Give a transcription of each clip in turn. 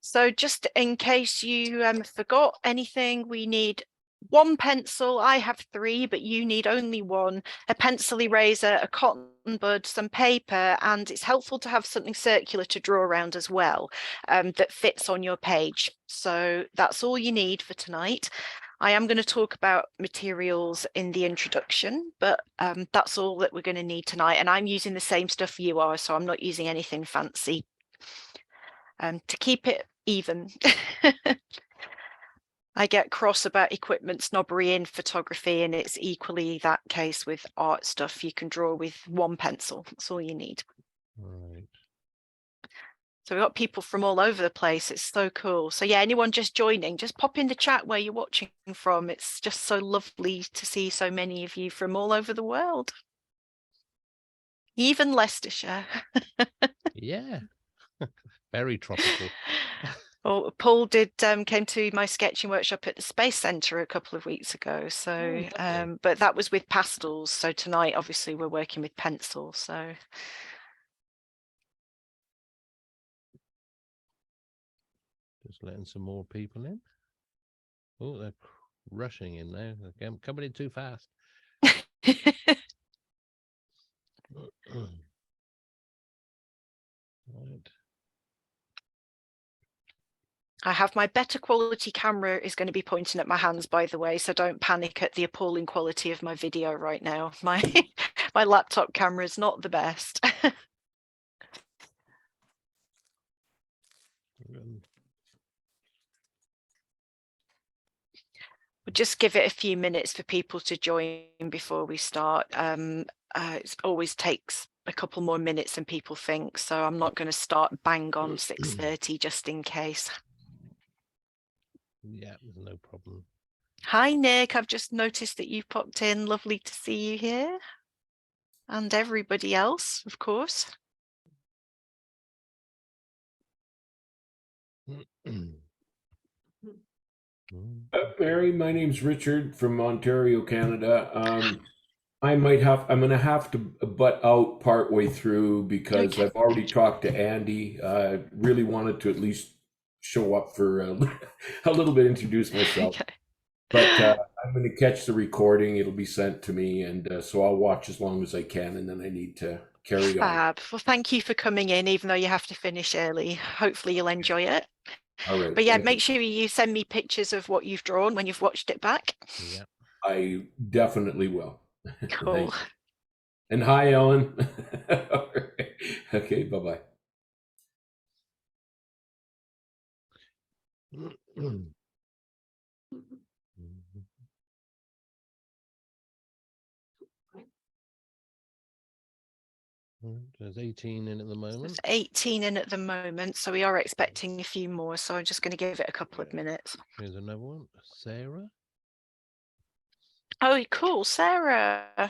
So just in case you forgot anything, we need one pencil. I have 3, but you need only 1, a pencil eraser, a cotton bud, some paper, and it's helpful to have something circular to draw around as well, that fits on your page. So that's all you need for tonight. I am going to talk about materials in the introduction, but that's all that we're going to need tonight. And I'm using the same stuff you are, so I'm not using anything fancy. To keep it even. I get cross about equipment snobbery in photography, and it's equally that case with art stuff. You can draw with 1 pencil. That's all you need. Right. So we've got people from all over the place. It's so cool. So yeah, anyone just joining, just pop in the chat where you're watching from. It's just so lovely to see so many of you from all over the world. Even Leicestershire. Yeah. Very tropical. Well, Paul came to my sketching workshop at the Space Centre a couple of weeks ago. So, but that was with pastels. So tonight, obviously, we're working with pencil. So, just letting some more people in. Oh, they're rushing in now. They're coming in too fast. Right. I have my better quality camera is going to be pointing at my hands, by the way, so don't panic at the appalling quality of my video right now. My my laptop camera is not the best. We'll just give it a few minutes for people to join before we start. It always takes a couple more minutes than people think, so I'm not going to start bang on 6:30 just in case. Yeah, there's no problem. Hi, Nick. I've just noticed that you've popped in. Lovely to see you here. And everybody else, of course. Mary, my name's Richard from Ontario, Canada. I'm going to have to butt out partway through because Okay. I've already talked to Andy. Really wanted to at least show up for a little bit, introduce myself. Okay. But I'm going to catch the recording. It'll be sent to me, and so I'll watch as long as I can, and then I need to carry on. Fab. Well, thank you for coming in, even though you have to finish early. Hopefully you'll enjoy it. All right. But yeah, make sure you send me pictures of what you've drawn when you've watched it back. Yeah. I definitely will. Cool. And hi, Ellen. Okay, bye-bye. There's 18 in at the moment. There's 18 in at the moment, so we are expecting a few more. So I'm just going to give it a couple of minutes. Here's another one. Sarah. Oh, cool. Sarah. I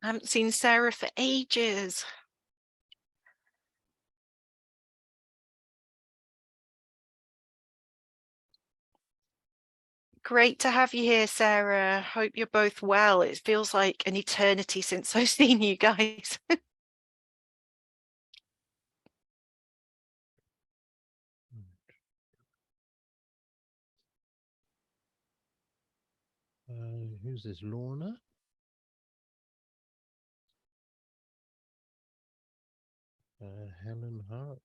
haven't seen Sarah for ages. Great to have you here, Sarah. Hope you're both well. It feels like an eternity since I've seen you guys. Who's this? Lorna? Helen Hart.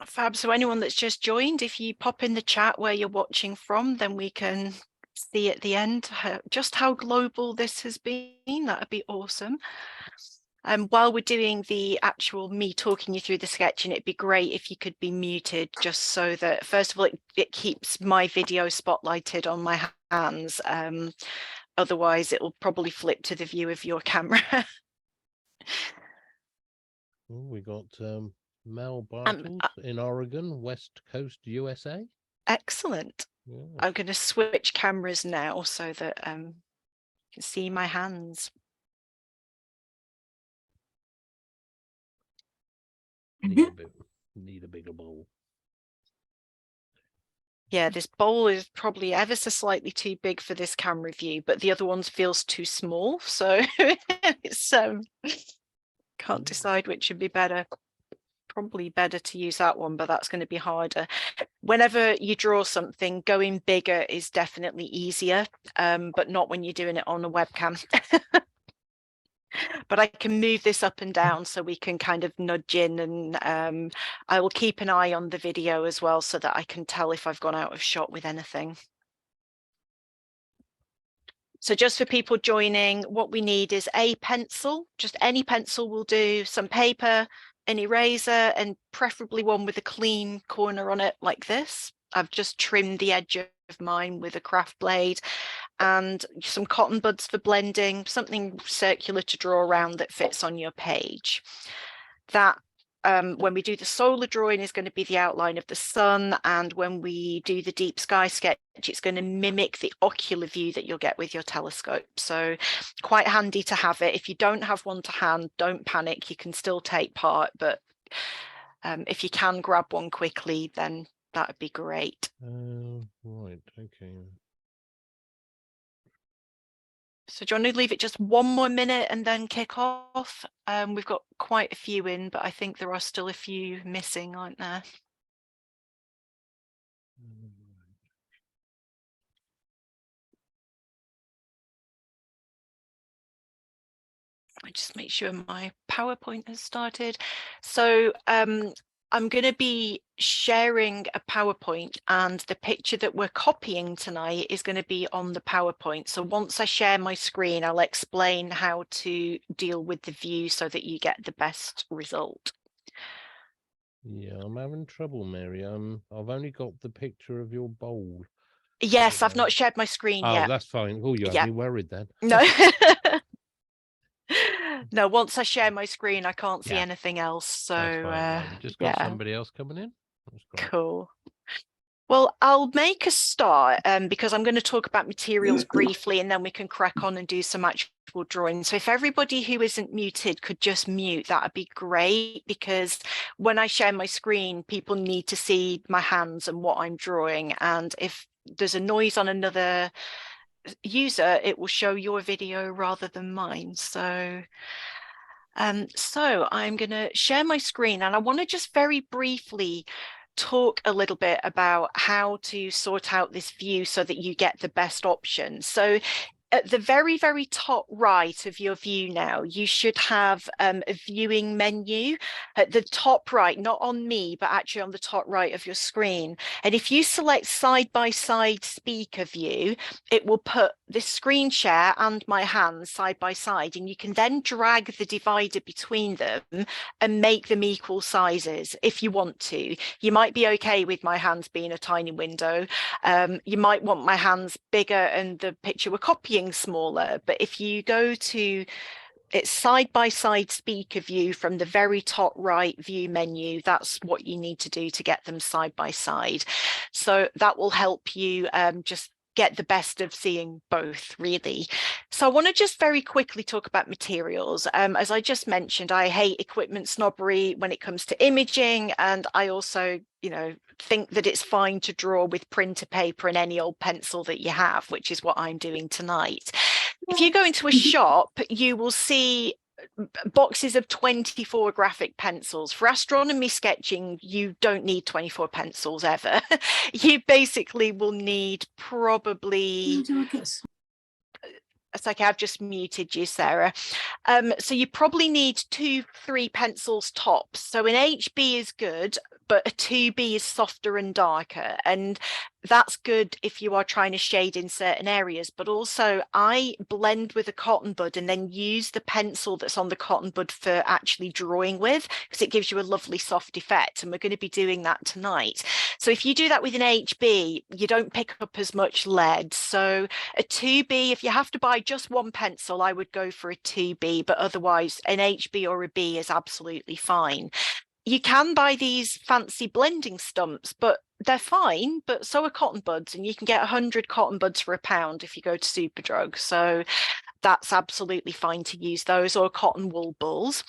Fab. So anyone that's just joined, if you pop in the chat where you're watching from, then we can see at the end just how global this has been. That would be awesome. While we're doing the actual me talking you through the sketching, it'd be great if you could be muted, just so that, first of all, it keeps my video spotlighted on my hands. Otherwise, it will probably flip to the view of your camera. We got Mel Bartles in Oregon, West Coast, USA. Excellent. Yeah. I'm going to switch cameras now so that you can see my hands. Need a bigger bowl. Yeah, this bowl is probably ever so slightly too big for this camera view, but the other one feels too small. So it's can't decide which would be better. Probably better to use that one, but that's going to be harder. Whenever you draw something, going bigger is definitely easier, but not when you're doing it on a webcam. But I can move this up and down so we can kind of nudge in, and I will keep an eye on the video as well so that I can tell if I've gone out of shot with anything. So just for people joining, what we need is a pencil, just any pencil will do, some paper, an eraser, and preferably one with a clean corner on it like this. I've just trimmed the edge of mine with a craft blade, and some cotton buds for blending, something circular to draw around that fits on your page. That when we do the solar drawing is going to be the outline of the sun, and when we do the deep sky sketch, it's going to mimic the ocular view that you'll get with your telescope. So quite handy to have it. If you don't have one to hand, don't panic, you can still take part, but if you can grab one quickly, then that would be great. Right, okay. So do you want to leave it just one more minute and then kick off? We've got quite a few in, but I think there are still a few missing, aren't there? I just make sure my PowerPoint has started. So I'm going to be sharing a PowerPoint, and the picture that we're copying tonight is going to be on the PowerPoint. So once I share my screen, I'll explain how to deal with the view so that you get the best result. Yeah, I'm having trouble, Mary. I've only got the picture of your bowl. Yes, I've not shared my screen yet. Oh, that's fine. Oh, you have me worried then. No. No, once I share my screen, I can't see anything else. So that's fine. We've just got somebody else coming in. That's great. Cool. Well, I'll make a start because I'm going to talk about materials briefly, and then we can crack on and do some actual drawing. So if everybody who isn't muted could just mute, that would be great, because when I share my screen, people need to see my hands and what I'm drawing. And if there's a noise on another user, it will show your video rather than mine. So I'm going to share my screen, and I want to just very briefly talk a little bit about how to sort out this view so that you get the best option. So at the very, very top right of your view now, you should have a viewing menu at the top right, not on me, but actually on the top right of your screen. And if you select side-by-side speaker view, it will put this screen share and my hands side by side, and you can then drag the divider between them and make them equal sizes if you want to. You might be okay with my hands being a tiny window. You might want my hands bigger and the picture we're copying smaller, but if you go to its side-by-side speaker view from the very top right view menu, that's what you need to do to get them side by side. So that will help you just get the best of seeing both, really. So I want to just very quickly talk about materials. As I just mentioned, I hate equipment snobbery when it comes to imaging, and I also, think that it's fine to draw with printer paper and any old pencil that you have, which is what I'm doing tonight. If you go into a shop, you will see boxes of 24 graphic pencils. For astronomy sketching, you don't need 24 pencils ever. You basically will need probably... It's okay, I've just muted you, Sarah. So you probably need 2-3 pencils tops. So an HB is good, but a 2B is softer and darker. And that's good if you are trying to shade in certain areas, but also I blend with a cotton bud and then use the pencil that's on the cotton bud for actually drawing with, because it gives you a lovely soft effect. And we're going to be doing that tonight. So if you do that with an HB, you don't pick up as much lead. So a 2B, if you have to buy just one pencil, I would go for a 2B, but otherwise an HB or a B is absolutely fine. You can buy these fancy blending stumps, but they're fine, but so are cotton buds, and you can get 100 cotton buds for £1 if you go to Superdrug. So that's absolutely fine to use those, or cotton wool balls.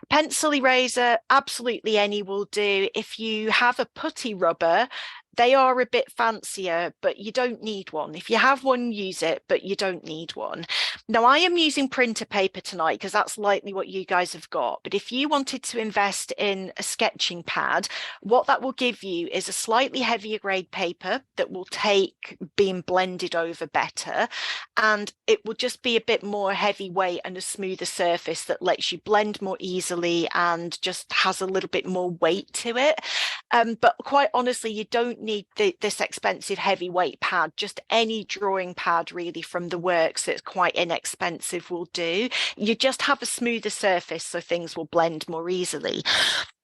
Pencil eraser, absolutely any will do. If you have a putty rubber, They are a bit fancier, but you don't need one. If you have one, use it, but you don't need one. Now, I am using printer paper tonight because that's likely what you guys have got. But if you wanted to invest in a sketching pad, what that will give you is a slightly heavier grade paper that will take being blended over better. And it will just be a bit more heavyweight and a smoother surface that lets you blend more easily and just has a little bit more weight to it. But quite honestly, you don't need this expensive heavyweight pad. Just any drawing pad really from the works that's quite inexpensive will do. You just have a smoother surface so things will blend more easily.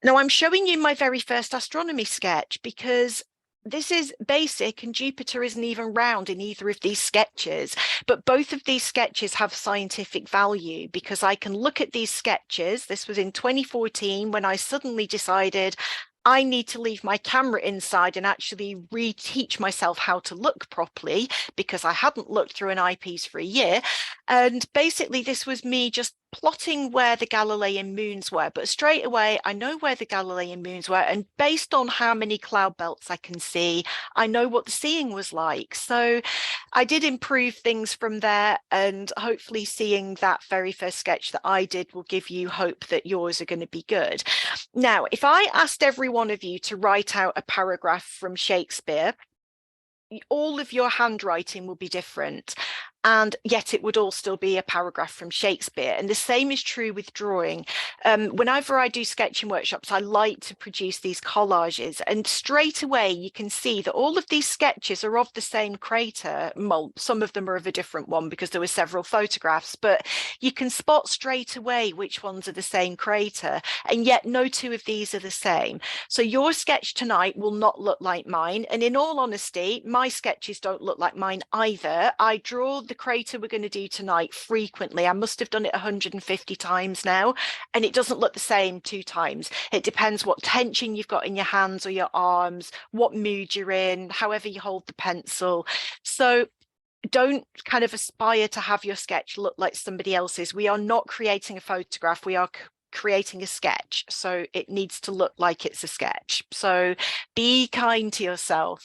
Now I'm showing you my very first astronomy sketch because this is basic and Jupiter isn't even round in either of these sketches, but both of these sketches have scientific value because I can look at these sketches. This was in 2014 when I suddenly decided I need to leave my camera inside and actually reteach myself how to look properly because I hadn't looked through an eyepiece for a year. And basically this was me just plotting where the Galilean moons were, but straight away I know where the Galilean moons were, and based on how many cloud belts I can see, I know what the seeing was like. So I did improve things from there, and hopefully seeing that very first sketch that I did will give you hope that yours are going to be good. Now, if I asked every one of you to write out a paragraph from Shakespeare, all of your handwriting will be different, and yet it would all still be a paragraph from Shakespeare. And the same is true with drawing. Whenever I do sketching workshops, I like to produce these collages, and straight away you can see that all of these sketches are of the same crater. Well, some of them are of a different one because there were several photographs, but you can spot straight away which ones are the same crater, and yet no two of these are the same. So your sketch tonight will not look like mine, and in all honesty, my sketches don't look like mine either. I draw the crater we're going to do tonight frequently. I must have done it 150 times now, and it doesn't look the same 2 times. It depends what tension you've got in your hands or your arms, what mood you're in, however you hold the pencil. So don't kind of aspire to have your sketch look like somebody else's. We are not creating a photograph, we are creating a sketch, so it needs to look like it's a sketch. So be kind to yourself.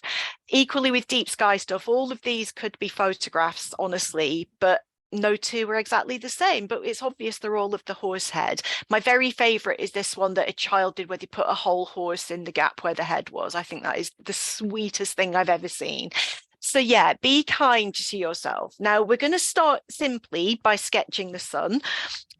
Equally with deep sky stuff, all of these could be photographs, honestly, but no two are exactly the same, but it's obvious they're all of the horse head. My very favorite is this one that a child did where they put a whole horse in the gap where the head was. I think that is the sweetest thing I've ever seen. So yeah, be kind to yourself. Now we're going to start simply by sketching the sun.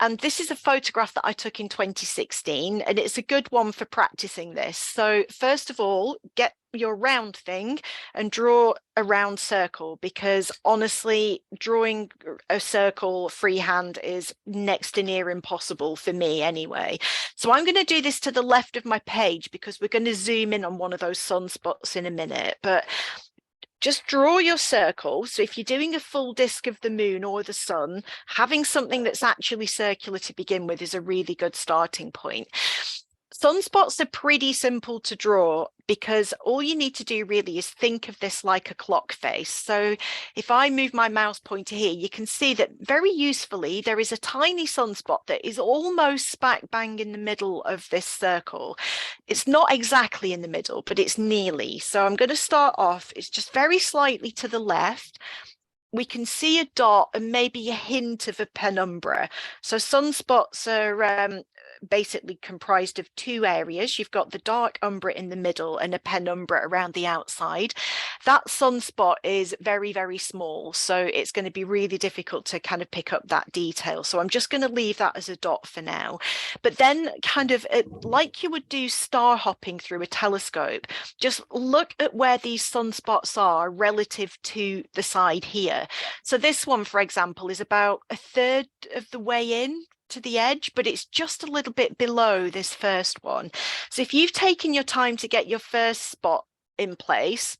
And this is a photograph that I took in 2016, and it's a good one for practicing this. So first of all, get your round thing and draw a round circle, because honestly, drawing a circle freehand is next to near impossible for me anyway. So I'm going to do this to the left of my page because we're going to zoom in on one of those sunspots in a minute. But just draw your circle. So if you're doing a full disk of the moon or the sun, having something that's actually circular to begin with is a really good starting point. Sunspots are pretty simple to draw because all you need to do really is think of this like a clock face. So if I move my mouse pointer here, you can see that very usefully there is a tiny sunspot that is almost smack bang in the middle of this circle. It's not exactly in the middle, but it's nearly. So I'm going to start off, it's just very slightly to the left. We can see a dot and maybe a hint of a penumbra. So sunspots are basically comprised of 2 areas. You've got the dark umbra in the middle and a penumbra around the outside. That sunspot is very, very small, so it's going to be really difficult to kind of pick up that detail. So I'm just going to leave that as a dot for now. But then kind of like you would do star hopping through a telescope, just look at where these sunspots are relative to the side here. So this one, for example, is about 1/3 of the way in to the edge, but it's just a little bit below this first one. So if you've taken your time to get your first spot in place,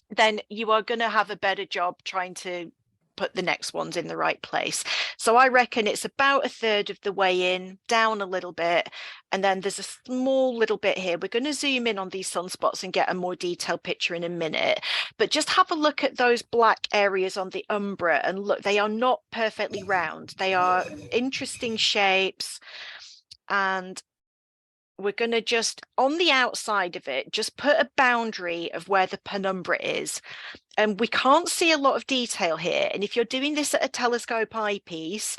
then you are going to have a better job trying to put the next ones in the right place. So I reckon it's about 1/3 of the way in, down a little bit, and then there's a small little bit here. We're going to zoom in on these sunspots and get a more detailed picture in a minute, but just have a look at those black areas on the umbra and look, they are not perfectly round. They are interesting shapes, and we're going to just, on the outside of it, just put a boundary of where the penumbra is. And we can't see a lot of detail here. And if you're doing this at a telescope eyepiece,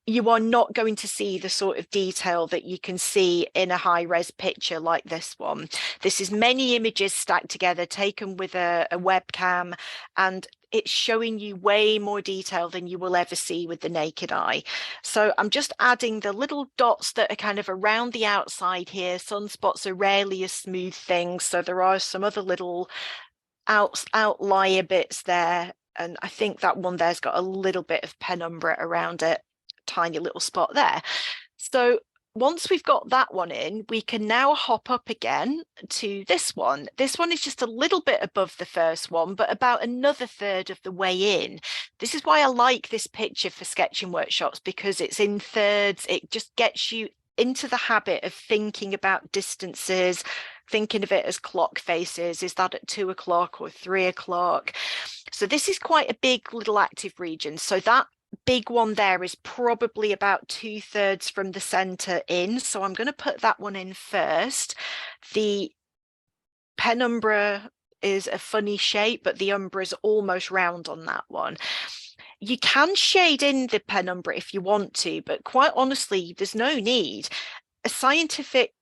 you are not going to see the sort of detail that you can see in a high-res picture like this one. This is many images stacked together, taken with a webcam, and it's showing you way more detail than you will ever see with the naked eye. So I'm just adding the little dots that are kind of around the outside here. Sunspots are rarely a smooth thing, so there are some other little outlier bits there. And I think that one there's got a little bit of penumbra around it. Tiny little spot there. So once we've got that one in, we can now hop up again to this one. This one is just a little bit above the first one, but about another third of the way in. This is why I like this picture for sketching workshops, because it's in thirds. It just gets you into the habit of thinking about distances, thinking of it as clock faces. Is that at 2 o'clock or 3 o'clock? So this is quite a big little active region. So that big one there is probably about 2/3 from the center in. So I'm going to put that one in first. The penumbra is a funny shape, but the umbra is almost round on that one. You can shade in the penumbra if you want to, but quite honestly, there's no need. A scientific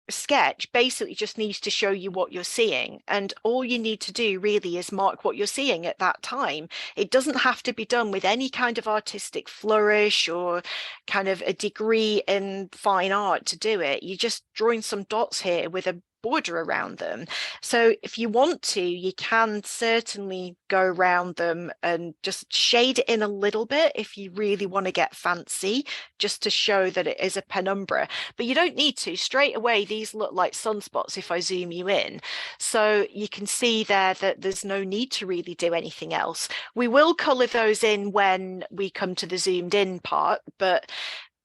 sketch basically just needs to show you what you're seeing, and all you need to do really is mark what you're seeing at that time. It doesn't have to be done with any kind of artistic flourish or kind of a degree in fine art to do it. You're just drawing some dots here with a border around them. So if you want to, you can certainly go around them and just shade it in a little bit if you really want to get fancy, just to show that it is a penumbra. But you don't need to. Straight away, these look like sunspots if I zoom you in. So you can see there that there's no need to really do anything else. We will color those in when we come to the zoomed in part, but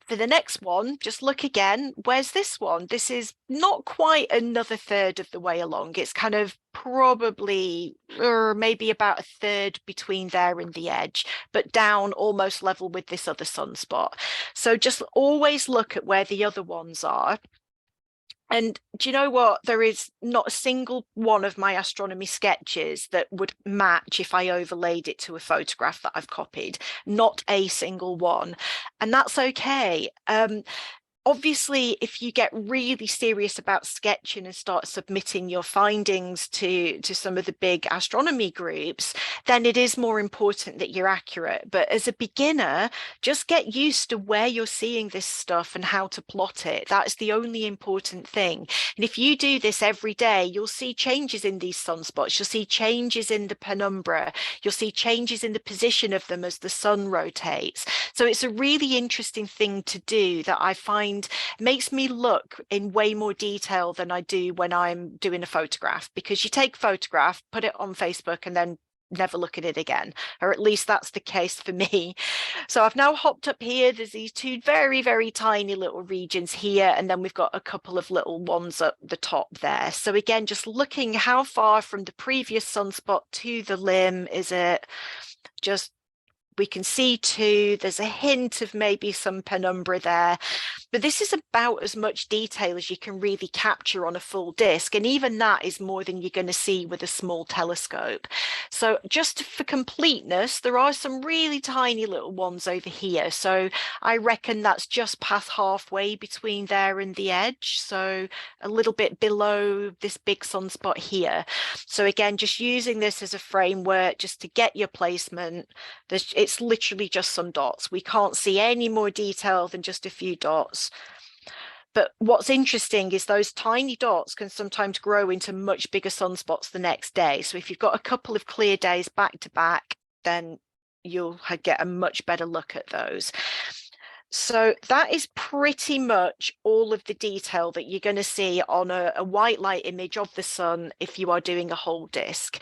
for the next one, just look again. Where's this one? This is not quite another third of the way along. It's kind of probably maybe about a third between there and the edge, but down almost level with this other sunspot. So just always look at where the other ones are. And do you know what? There is not a single one of my astronomy sketches that would match if I overlaid it to a photograph that I've copied. Not a single one. And that's okay. Obviously, if you get really serious about sketching and start submitting your findings to some of the big astronomy groups, then it is more important that you're accurate. But as a beginner, just get used to where you're seeing this stuff and how to plot it. That's the only important thing. And if you do this every day, you'll see changes in these sunspots. You'll see changes in the penumbra. You'll see changes in the position of them as the sun rotates. So it's a really interesting thing to do that I find makes me look in way more detail than I do when I'm doing a photograph, because you take a photograph, put it on Facebook, and then never look at it again, or at least that's the case for me. So I've now hopped up here. There's these two very, very tiny little regions here, and then we've got a couple of little ones up the top there. So again, just looking how far from the previous sunspot to the limb is it. Just we can see too, there's a hint of maybe some penumbra there, but this is about as much detail as you can really capture on a full disc. And even that is more than you're going to see with a small telescope. So just for completeness, there are some really tiny little ones over here. So I reckon that's just past halfway between there and the edge. So a little bit below this big sunspot here. So again, just using this as a framework just to get your placement. It's literally just some dots. We can't see any more detail than just a few dots. But what's interesting is those tiny dots can sometimes grow into much bigger sunspots the next day. So if you've got a couple of clear days back to back, then you'll get a much better look at those. So that is pretty much all of the detail that you're going to see on a white light image of the sun if you are doing a whole disk.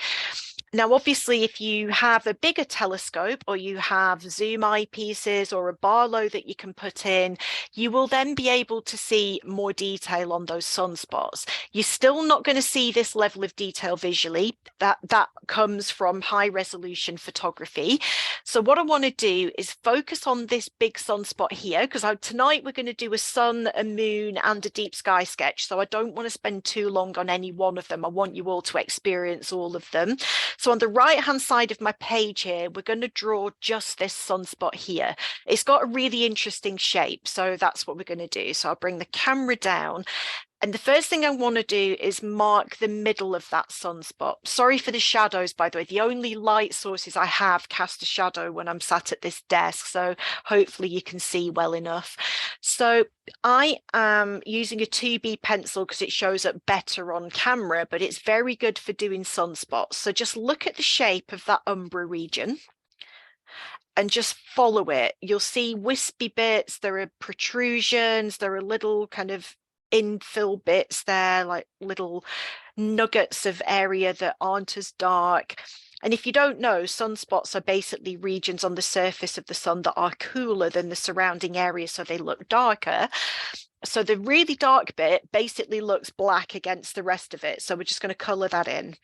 Now, obviously, if you have a bigger telescope or you have zoom eyepieces or a Barlow that you can put in, you will then be able to see more detail on those sunspots. You're still not going to see this level of detail visually. That comes from high resolution photography. So what I want to do is focus on this big sunspot here, because tonight we're going to do a sun, a moon, and a deep sky sketch. So I don't want to spend too long on any one of them. I want you all to experience all of them. So on the right-hand side of my page here, we're going to draw just this sunspot here. It's got a really interesting shape, so that's what we're going to do. So I'll bring the camera down. And the first thing I want to do is mark the middle of that sunspot. Sorry for the shadows, by the way. The only light sources I have cast a shadow when I'm sat at this desk, so hopefully you can see well enough. So I am using a 2B pencil because it shows up better on camera, but it's very good for doing sunspots. So just look at the shape of that umbra region and just follow it. You'll see wispy bits, there are protrusions, there are little kind of infill bits there, like little nuggets of area that aren't as dark. And if you don't know, sunspots are basically regions on the surface of the sun that are cooler than the surrounding area, so they look darker. So the really dark bit basically looks black against the rest of it. So we're just going to colour that in.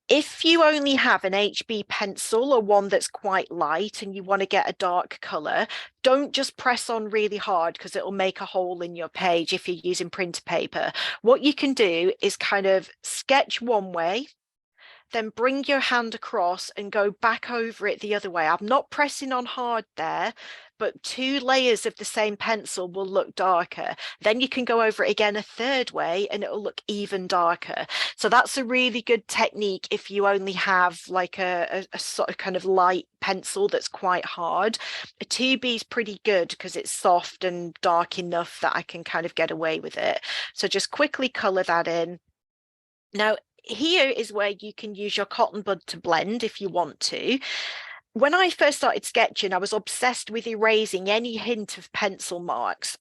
If you only have an HB pencil or one that's quite light and you want to get a dark colour, don't just press on really hard because it'll make a hole in your page if you're using printer paper. What you can do is kind of sketch one way, then bring your hand across and go back over it the other way. I'm not pressing on hard there, but 2 layers of the same pencil will look darker. Then you can go over it again a third way and it'll look even darker. So that's a really good technique if you only have like a sort of kind of light pencil that's quite hard. A 2B is pretty good because it's soft and dark enough that I can kind of get away with it. So just quickly colour that in. Now, here is where you can use your cotton bud to blend if you want to. When I first started sketching, I was obsessed with erasing any hint of pencil marks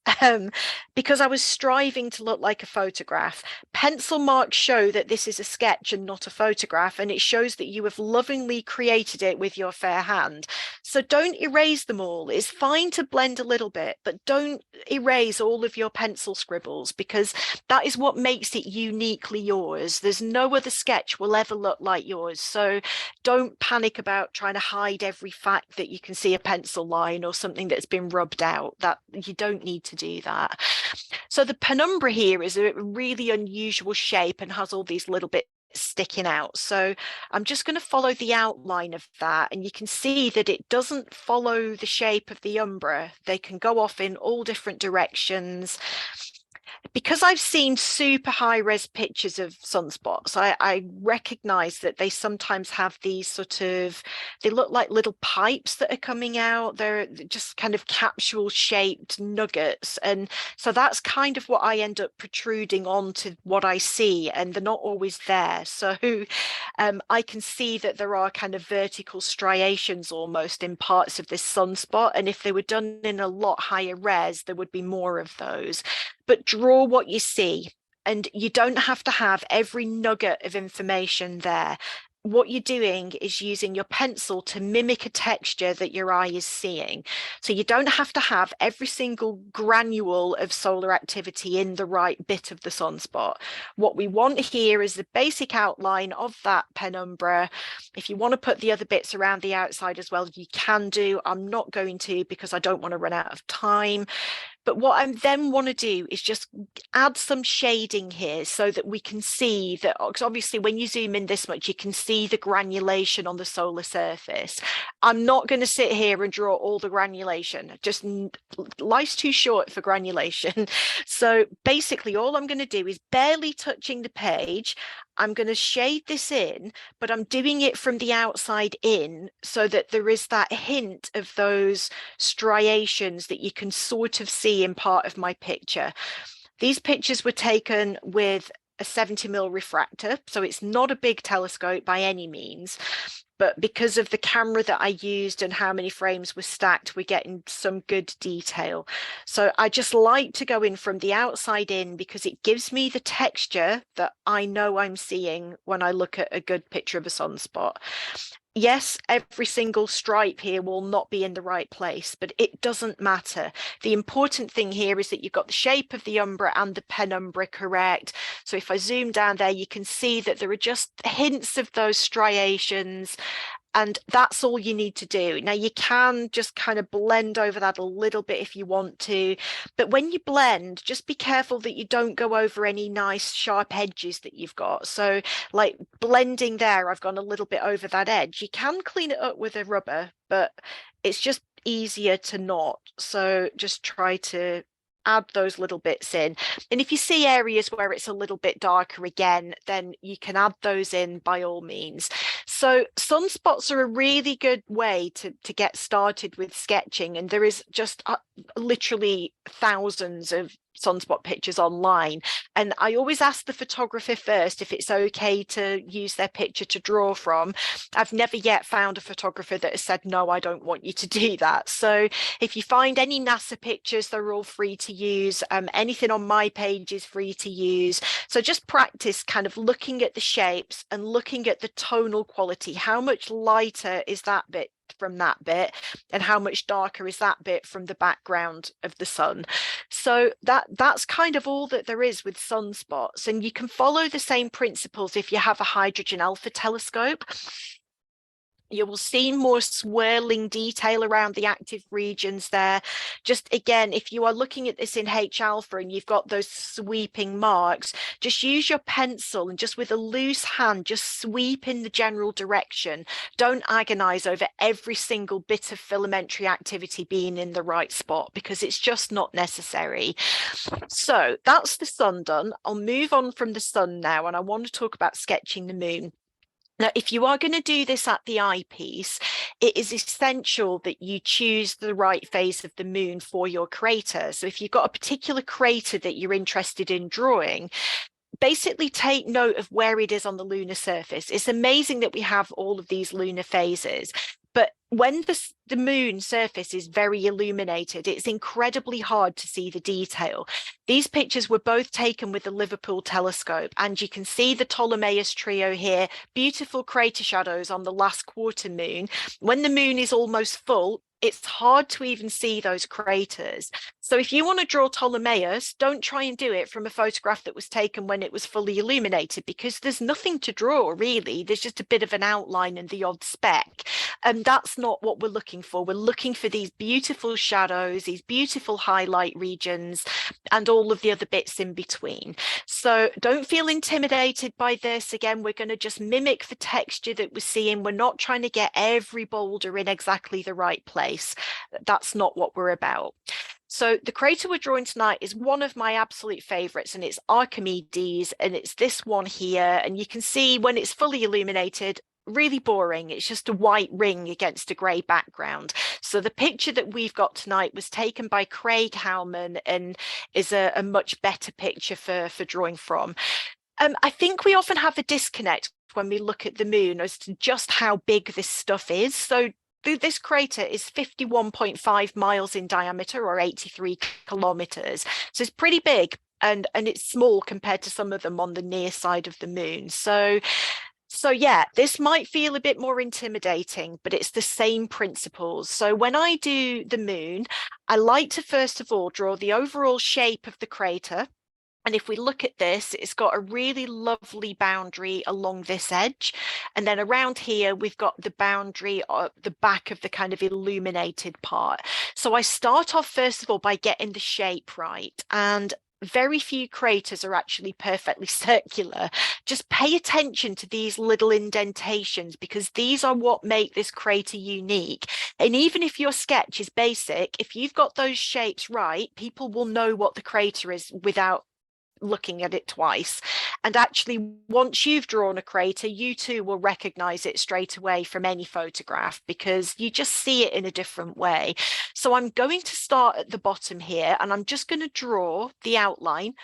because I was striving to look like a photograph. Pencil marks show that this is a sketch and not a photograph, and it shows that you have lovingly created it with your fair hand. So don't erase them all. It's fine to blend a little bit, but don't erase all of your pencil scribbles because that is what makes it uniquely yours. There's no other sketch will ever look like yours. So don't panic about trying to hide every fact that you can see a pencil line or something that's been rubbed out. That you don't need to do that. So the penumbra here is a really unusual shape and has all these little bits sticking out. So I'm just going to follow the outline of that, and you can see that it doesn't follow the shape of the umbra. They can go off in all different directions. Because I've seen super high-res pictures of sunspots, I recognize that they sometimes have these sort of, they look like little pipes that are coming out. They're just kind of capsule-shaped nuggets. And so that's kind of what I end up protruding onto what I see, and they're not always there. So I can see that there are kind of vertical striations almost in parts of this sunspot. And if they were done in a lot higher res, there would be more of those. But draw what you see, and you don't have to have every nugget of information there. What you're doing is using your pencil to mimic a texture that your eye is seeing. So you don't have to have every single granule of solar activity in the right bit of the sunspot. What we want here is the basic outline of that penumbra. If you want to put the other bits around the outside as well, you can do. I'm not going to because I don't want to run out of time. But what I then want to do is just add some shading here so that we can see that, because obviously when you zoom in this much, you can see the granulation on the solar surface. I'm not going to sit here and draw all the granulation. Just life's too short for granulation. So basically all I'm going to do is barely touching the page. I'm going to shade this in, but I'm doing it from the outside in so that there is that hint of those striations that you can sort of see in part of my picture. These pictures were taken with a 70mm refractor, so it's not a big telescope by any means. but because of the camera that I used and how many frames were stacked, we're getting some good detail. So I just like to go in from the outside in because it gives me the texture that I know I'm seeing when I look at a good picture of a sunspot. Yes, every single stripe here will not be in the right place, but it doesn't matter. The important thing here is that you've got the shape of the umbra and the penumbra correct. So if I zoom down there, you can see that there are just hints of those striations, and that's all you need to do. Now you can just kind of blend over that a little bit if you want to, but when you blend, just be careful that you don't go over any nice sharp edges that you've got. So like blending there, I've gone a little bit over that edge. You can clean it up with a rubber, but it's just easier to not. So just try to add those little bits in. And if you see areas where it's a little bit darker again, then you can add those in by all means. So sunspots are a really good way to get started with sketching, and there is just literally thousands of sunspot pictures online, and I always ask the photographer first if it's okay to use their picture to draw from. I've never yet found a photographer that has said no, I don't want you to do that. So if you find any NASA pictures, they're all free to use. Anything on my page is free to use. So just practice kind of looking at the shapes and looking at the tonal quality. How much lighter is that bit from that bit, and how much darker is that bit from the background of the sun? So that's kind of all that there is with sunspots, and you can follow the same principles if you have a hydrogen alpha telescope. You will see more swirling detail around the active regions there. Just again, if you are looking at this in H alpha and you've got those sweeping marks, just use your pencil and just with a loose hand, just sweep in the general direction. Don't agonize over every single bit of filamentary activity being in the right spot, because it's just not necessary. So that's the sun done. I'll move on from the sun now, and I want to talk about sketching the moon. Now, if you are going to do this at the eyepiece, it is essential that you choose the right phase of the moon for your crater. So if you've got a particular crater that you're interested in drawing, basically take note of where it is on the lunar surface. It's amazing that we have all of these lunar phases, but when the moon surface is very illuminated, it's incredibly hard to see the detail. These pictures were both taken with the Liverpool telescope, and you can see the Ptolemaeus trio here, beautiful crater shadows on the last quarter moon. When the moon is almost full, it's hard to even see those craters. So if you want to draw Ptolemaeus, don't try and do it from a photograph that was taken when it was fully illuminated, because there's nothing to draw really. There's just a bit of an outline and the odd speck. And that's not what we're looking for. We're looking for these beautiful shadows, these beautiful highlight regions, and all of the other bits in between. So don't feel intimidated by this. Again, we're going to just mimic the texture that we're seeing. We're not trying to get every boulder in exactly the right place. That's not what we're about. So the crater we're drawing tonight is one of my absolute favorites, and it's Archimedes, and it's this one here. And you can see when it's fully illuminated, really boring. It's just a white ring against a grey background. So the picture that we've got tonight was taken by Craig Howman and is a much better picture for drawing from. I think we often have a disconnect when we look at the moon as to just how big this stuff is. So this crater is 51.5 miles in diameter, or 83 kilometers. So it's pretty big, and it's small compared to some of them on the near side of the moon. So yeah, this might feel a bit more intimidating, but it's the same principles. So when I do the moon, I like to first of all draw the overall shape of the crater. And if we look at this, it's got a really lovely boundary along this edge. And then around here, we've got the boundary at the back of the kind of illuminated part. So I start off, first of all, by getting the shape right. And very few craters are actually perfectly circular. Just pay attention to these little indentations, because these are what make this crater unique. And even if your sketch is basic, if you've got those shapes right, people will know what the crater is without looking at it twice. And actually, once you've drawn a crater, you too will recognize it straight away from any photograph, because you just see it in a different way. So I'm going to start at the bottom here, and I'm just going to draw the outline.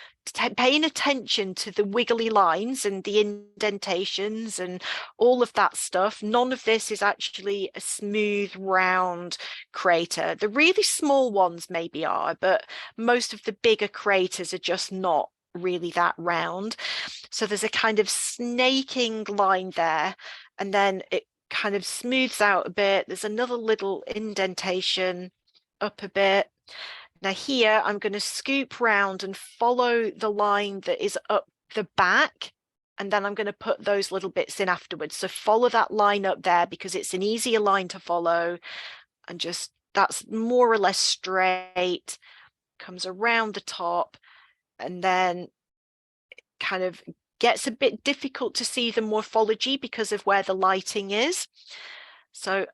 paying attention to the wiggly lines and the indentations and all of that stuff. None of this is actually a smooth, round crater. The really small ones maybe are, but most of the bigger craters are just not really that round. So there's a kind of snaking line there, and then it kind of smooths out a bit. There's another little indentation up a bit. Now here, I'm going to scoop round and follow the line that is up the back, and then I'm going to put those little bits in afterwards. So follow that line up there because it's an easier line to follow, and just that's more or less straight, comes around the top, and then kind of gets a bit difficult to see the morphology because of where the lighting is. So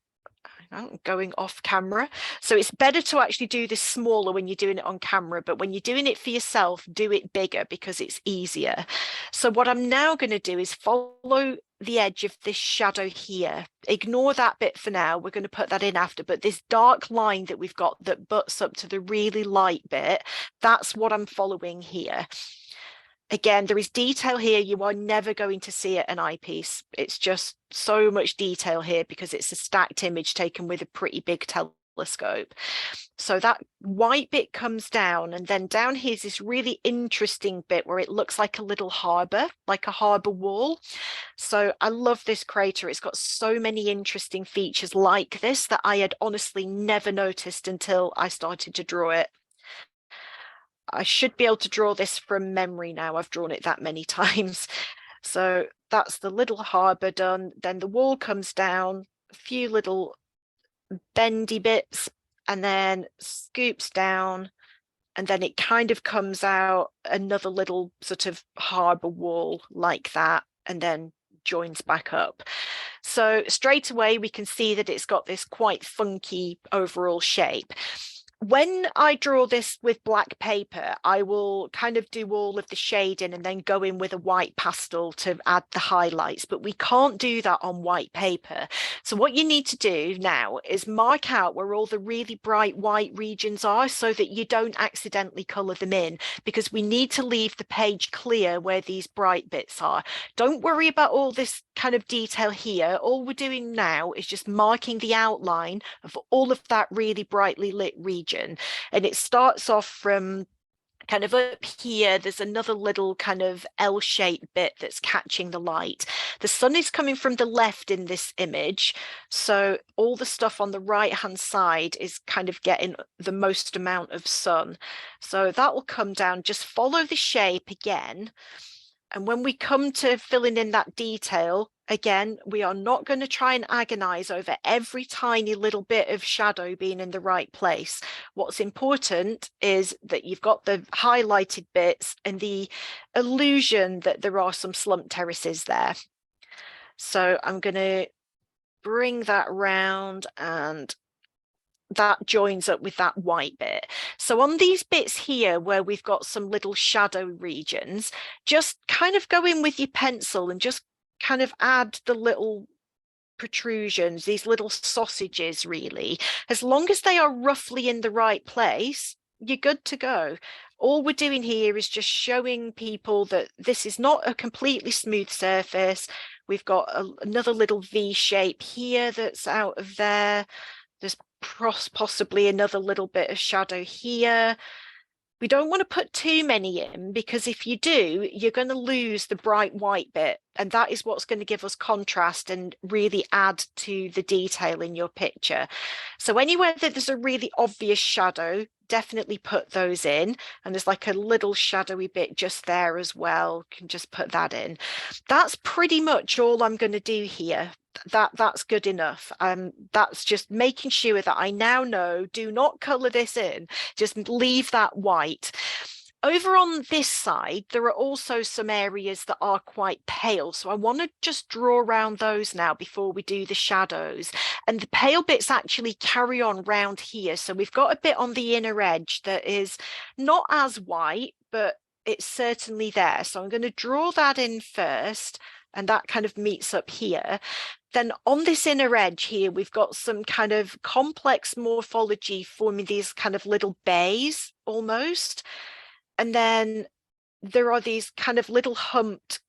I'm going off camera. So it's better to actually do this smaller when you're doing it on camera, but when you're doing it for yourself, do it bigger because it's easier. So what I'm now going to do is follow the edge of this shadow here. Ignore that bit for now. We're going to put that in after, but this dark line that we've got that butts up to the really light bit, that's what I'm following here. Again, there is detail here you are never going to see at an eyepiece. It's just so much detail here because it's a stacked image taken with a pretty big telescope. So that white bit comes down, and then down here is this really interesting bit where it looks like a little harbour, like a harbour wall. So I love this crater. It's got so many interesting features like this that I had honestly never noticed until I started to draw it. I should be able to draw this from memory now. I've drawn it that many times. So that's the little harbour done. Then the wall comes down, a few little bendy bits, and then scoops down, and then it kind of comes out another little sort of harbour wall like that, and then joins back up. So straight away we can see that it's got this quite funky overall shape. When I draw this with black paper, I will kind of do all of the shading and then go in with a white pastel to add the highlights, but we can't do that on white paper. So what you need to do now is mark out where all the really bright white regions are so that you don't accidentally colour them in, because we need to leave the page clear where these bright bits are. Don't worry about all this kind of detail here. All we're doing now is just marking the outline of all of that really brightly lit region. And it starts off from kind of up here. There's another little kind of L-shaped bit that's catching the light. The sun is coming from the left in this image, so all the stuff on the right hand side is kind of getting the most amount of sun. So that will come down. Just follow the shape again, and when we come to filling in that detail, again, we are not going to try and agonize over every tiny little bit of shadow being in the right place. What's important is that you've got the highlighted bits and the illusion that there are some slump terraces there. So I'm going to bring that round, and that joins up with that white bit. So on these bits here where we've got some little shadow regions, just kind of go in with your pencil and just kind of add the little protrusions, these little sausages really. As long as they are roughly in the right place, you're good to go. All we're doing here is just showing people that this is not a completely smooth surface. We've got another little V shape here that's out of there. There's possibly another little bit of shadow here. We don't want to put too many in, because if you do, you're going to lose the bright white bit, and that is what's going to give us contrast and really add to the detail in your picture. So anywhere that there's a really obvious shadow, definitely put those in, and there's like a little shadowy bit just there as well. You can just put that in. That's pretty much all I'm going to do here. That's good enough. That's just making sure that I now know, do not color this in, just leave that white. Over on this side, there are also some areas that are quite pale, so I want to just draw around those now before we do the shadows. And the pale bits actually carry on round here, so we've got a bit on the inner edge that is not as white, but it's certainly there. So I'm going to draw that in first, and that kind of meets up here. Then on this inner edge here, we've got some kind of complex morphology forming these kind of little bays almost. And then there are these kind of little humped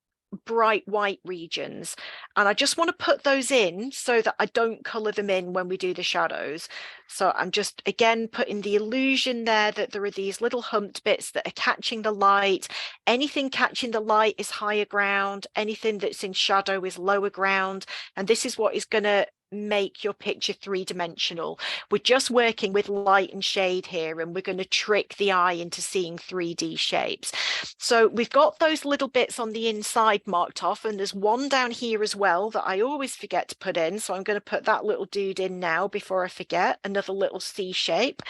bright white regions, and I just want to put those in so that I don't color them in when we do the shadows. So I'm just again putting the illusion there that there are these little humped bits that are catching the light. Anything catching the light is higher ground, anything that's in shadow is lower ground, and this is what is going to make your picture three-dimensional. We're just working with light and shade here, and we're going to trick the eye into seeing 3D shapes. So we've got those little bits on the inside marked off, and there's one down here as well that I always forget to put in, so I'm going to put that little dude in now before I forget, another little C shape.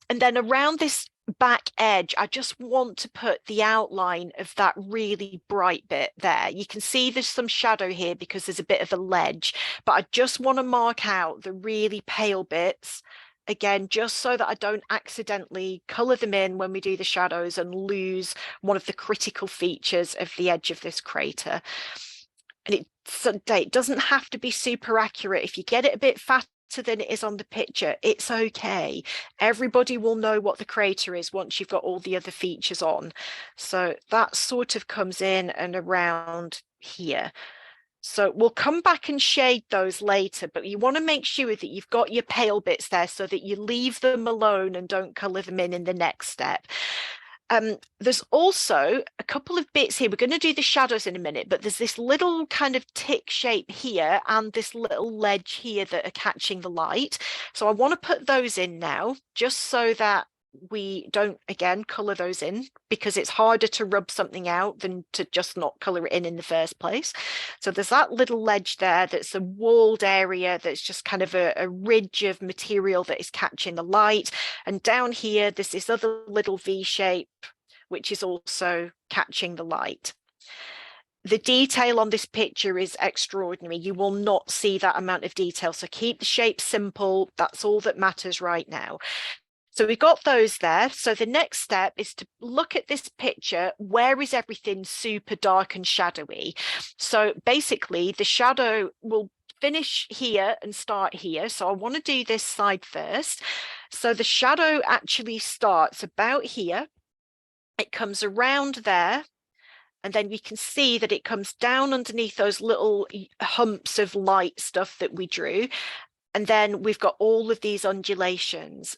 And then around this back edge, I just want to put the outline of that really bright bit there. You can see there's some shadow here because there's a bit of a ledge, but I just want to mark out the really pale bits again, just so that I don't accidentally color them in when we do the shadows and lose one of the critical features of the edge of this crater. And it doesn't have to be super accurate. If you get it a bit fatter than it is on the picture, it's okay. Everybody will know what the crater is once you've got all the other features on. So that sort of comes in and around here. So we'll come back and shade those later, but you want to make sure that you've got your pale bits there so that you leave them alone and don't color them in the next step. There's also a couple of bits here. We're going to do the shadows in a minute, but there's this little kind of tick shape here and this little ledge here that are catching the light. So I want to put those in now, just so that we don't again color those in, because it's harder to rub something out than to just not color it in the first place. So there's that little ledge there that's a walled area that's just kind of a ridge of material that is catching the light, and down here there's this other little V shape which is also catching the light. The detail on this picture is extraordinary. You will not see that amount of detail, so keep the shape simple. That's all that matters right now. So we've got those there. So the next step is to look at this picture. Where is everything super dark and shadowy? So basically the shadow will finish here and start here. So I want to do this side first. So the shadow actually starts about here. It comes around there. And then you can see that it comes down underneath those little humps of light stuff that we drew. And then we've got all of these undulations.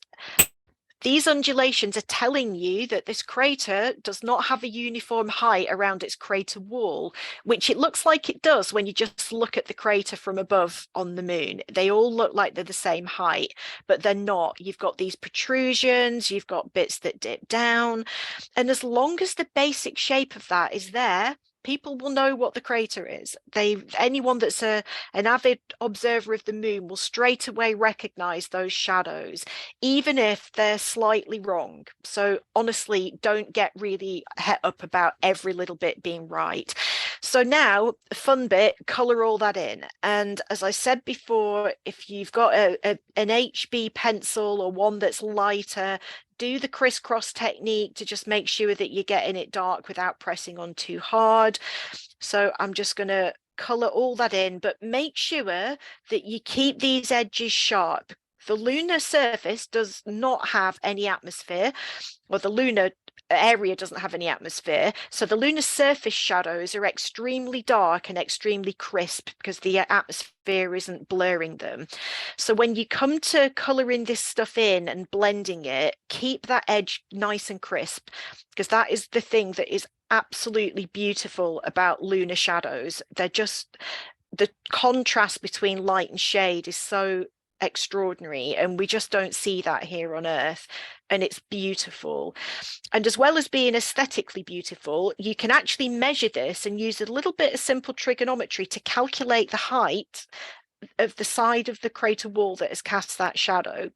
These undulations are telling you that this crater does not have a uniform height around its crater wall, which it looks like it does when you just look at the crater from above on the moon. They all look like they're the same height, but they're not. You've got these protrusions, you've got bits that dip down, and as long as the basic shape of that is there, people will know what the crater is. Anyone that's an avid observer of the moon will straight away recognize those shadows, even if they're slightly wrong. So honestly, don't get really het up about every little bit being right. So now, fun bit, color all that in. And as I said before, if you've got an HB pencil or one that's lighter, do the crisscross technique to just make sure that you're getting it dark without pressing on too hard. So I'm just going to color all that in, but make sure that you keep these edges sharp. The lunar surface does not have any atmosphere, or the lunar area doesn't have any atmosphere, so the lunar surface shadows are extremely dark and extremely crisp because the atmosphere isn't blurring them. So when you come to coloring this stuff in and blending it, keep that edge nice and crisp, because that is the thing that is absolutely beautiful about lunar shadows. They're just, the contrast between light and shade is so extraordinary, and we just don't see that here on Earth, and it's beautiful. And as well as being aesthetically beautiful, you can actually measure this and use a little bit of simple trigonometry to calculate the height of the side of the crater wall that has cast that shadow.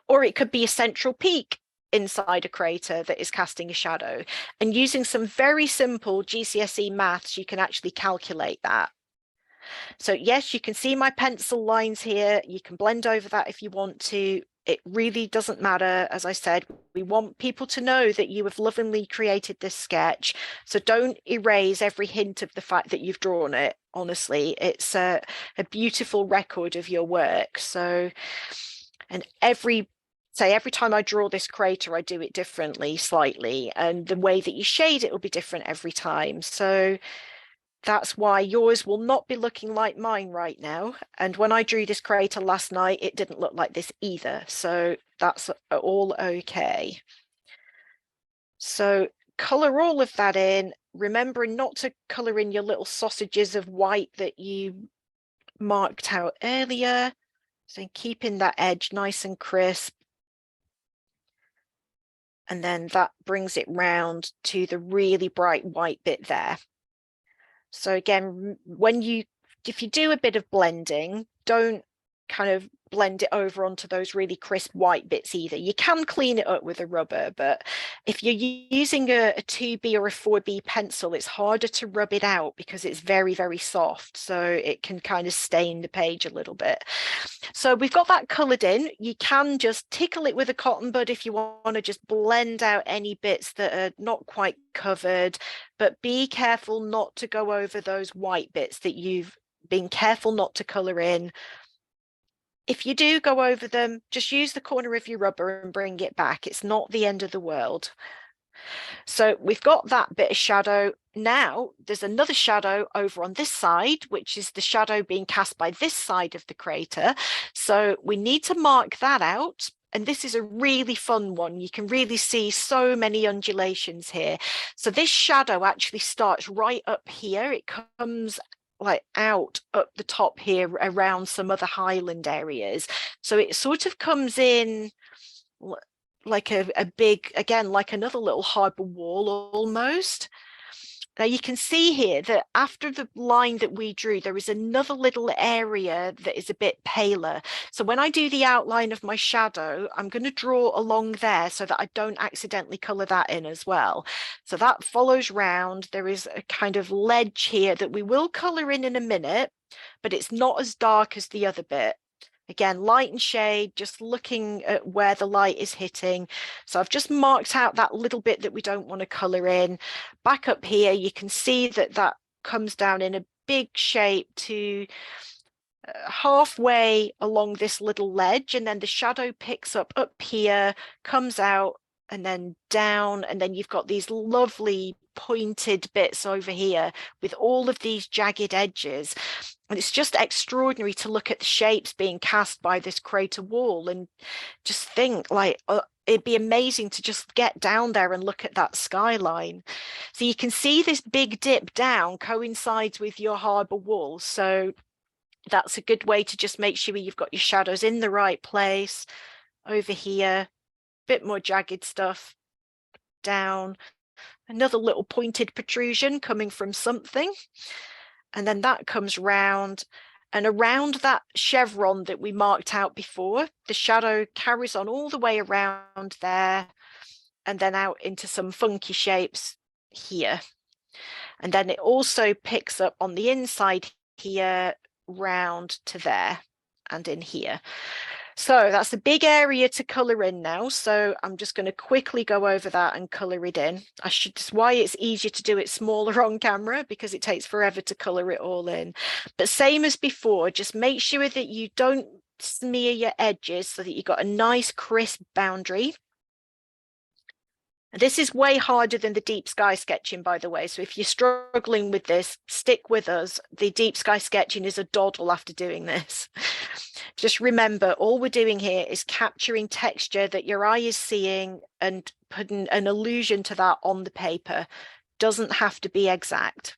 Or it could be a central peak inside a crater that is casting a shadow, and using some very simple GCSE maths you can actually calculate that. So yes, you can see my pencil lines here. You can blend over that if you want to. It really doesn't matter. As I said, we want people to know that you have lovingly created this sketch. So don't erase every hint of the fact that you've drawn it. Honestly, it's a beautiful record of your work. So, and every say every time I draw this crater, I do it differently slightly, and the way that you shade it will be different every time. So that's why yours will not be looking like mine right now. And when I drew this crater last night, it didn't look like this either. So that's all okay. So color all of that in, remembering not to color in your little sausages of white that you marked out earlier. So keeping that edge nice and crisp. And then that brings it round to the really bright white bit there. So again, if you do a bit of blending, don't kind of blend it over onto those really crisp white bits either. You can clean it up with a rubber, but if you're using a 2B or a 4B pencil, it's harder to rub it out because it's very, very soft. So it can kind of stain the page a little bit. So we've got that colored in. You can just tickle it with a cotton bud if you want to just blend out any bits that are not quite covered, but be careful not to go over those white bits that you've been careful not to color in. If you do go over them, just use the corner of your rubber and bring it back. It's not the end of the world. So we've got that bit of shadow. Now there's another shadow over on this side, which is the shadow being cast by this side of the crater. So we need to mark that out. And this is a really fun one. You can really see so many undulations here. So this shadow actually starts right up here. It comes like out up the top here around some other highland areas. So it sort of comes in like a big, again, like another little harbour wall almost. Now you can see here that after the line that we drew, there is another little area that is a bit paler. So when I do the outline of my shadow, I'm going to draw along there so that I don't accidentally colour that in as well. So that follows round. There is a kind of ledge here that we will colour in a minute, but it's not as dark as the other bit. Again, light and shade, just looking at where the light is hitting. So I've just marked out that little bit that we don't want to colour in. Back up here, you can see that that comes down in a big shape to halfway along this little ledge, and then the shadow picks up here, comes out, and then down, and then you've got these lovely pointed bits over here with all of these jagged edges. And it's just extraordinary to look at the shapes being cast by this crater wall and just think like, it'd be amazing to just get down there and look at that skyline. So you can see this big dip down coincides with your harbour wall. So that's a good way to just make sure you've got your shadows in the right place. Over here, bit more jagged stuff, down, another little pointed protrusion coming from something. And then that comes round, and around that chevron that we marked out before, the shadow carries on all the way around there and then out into some funky shapes here. And then it also picks up on the inside here round to there and in here. So that's a big area to colour in now. So I'm just going to quickly go over that and colour it in. That's why it's easier to do it smaller on camera, because it takes forever to colour it all in. But same as before, just make sure that you don't smear your edges so that you've got a nice crisp boundary. And this is way harder than the deep sky sketching, by the way. So if you're struggling with this, stick with us. The deep sky sketching is a doddle after doing this. Just remember, all we're doing here is capturing texture that your eye is seeing and putting an illusion to that on the paper. Doesn't have to be exact.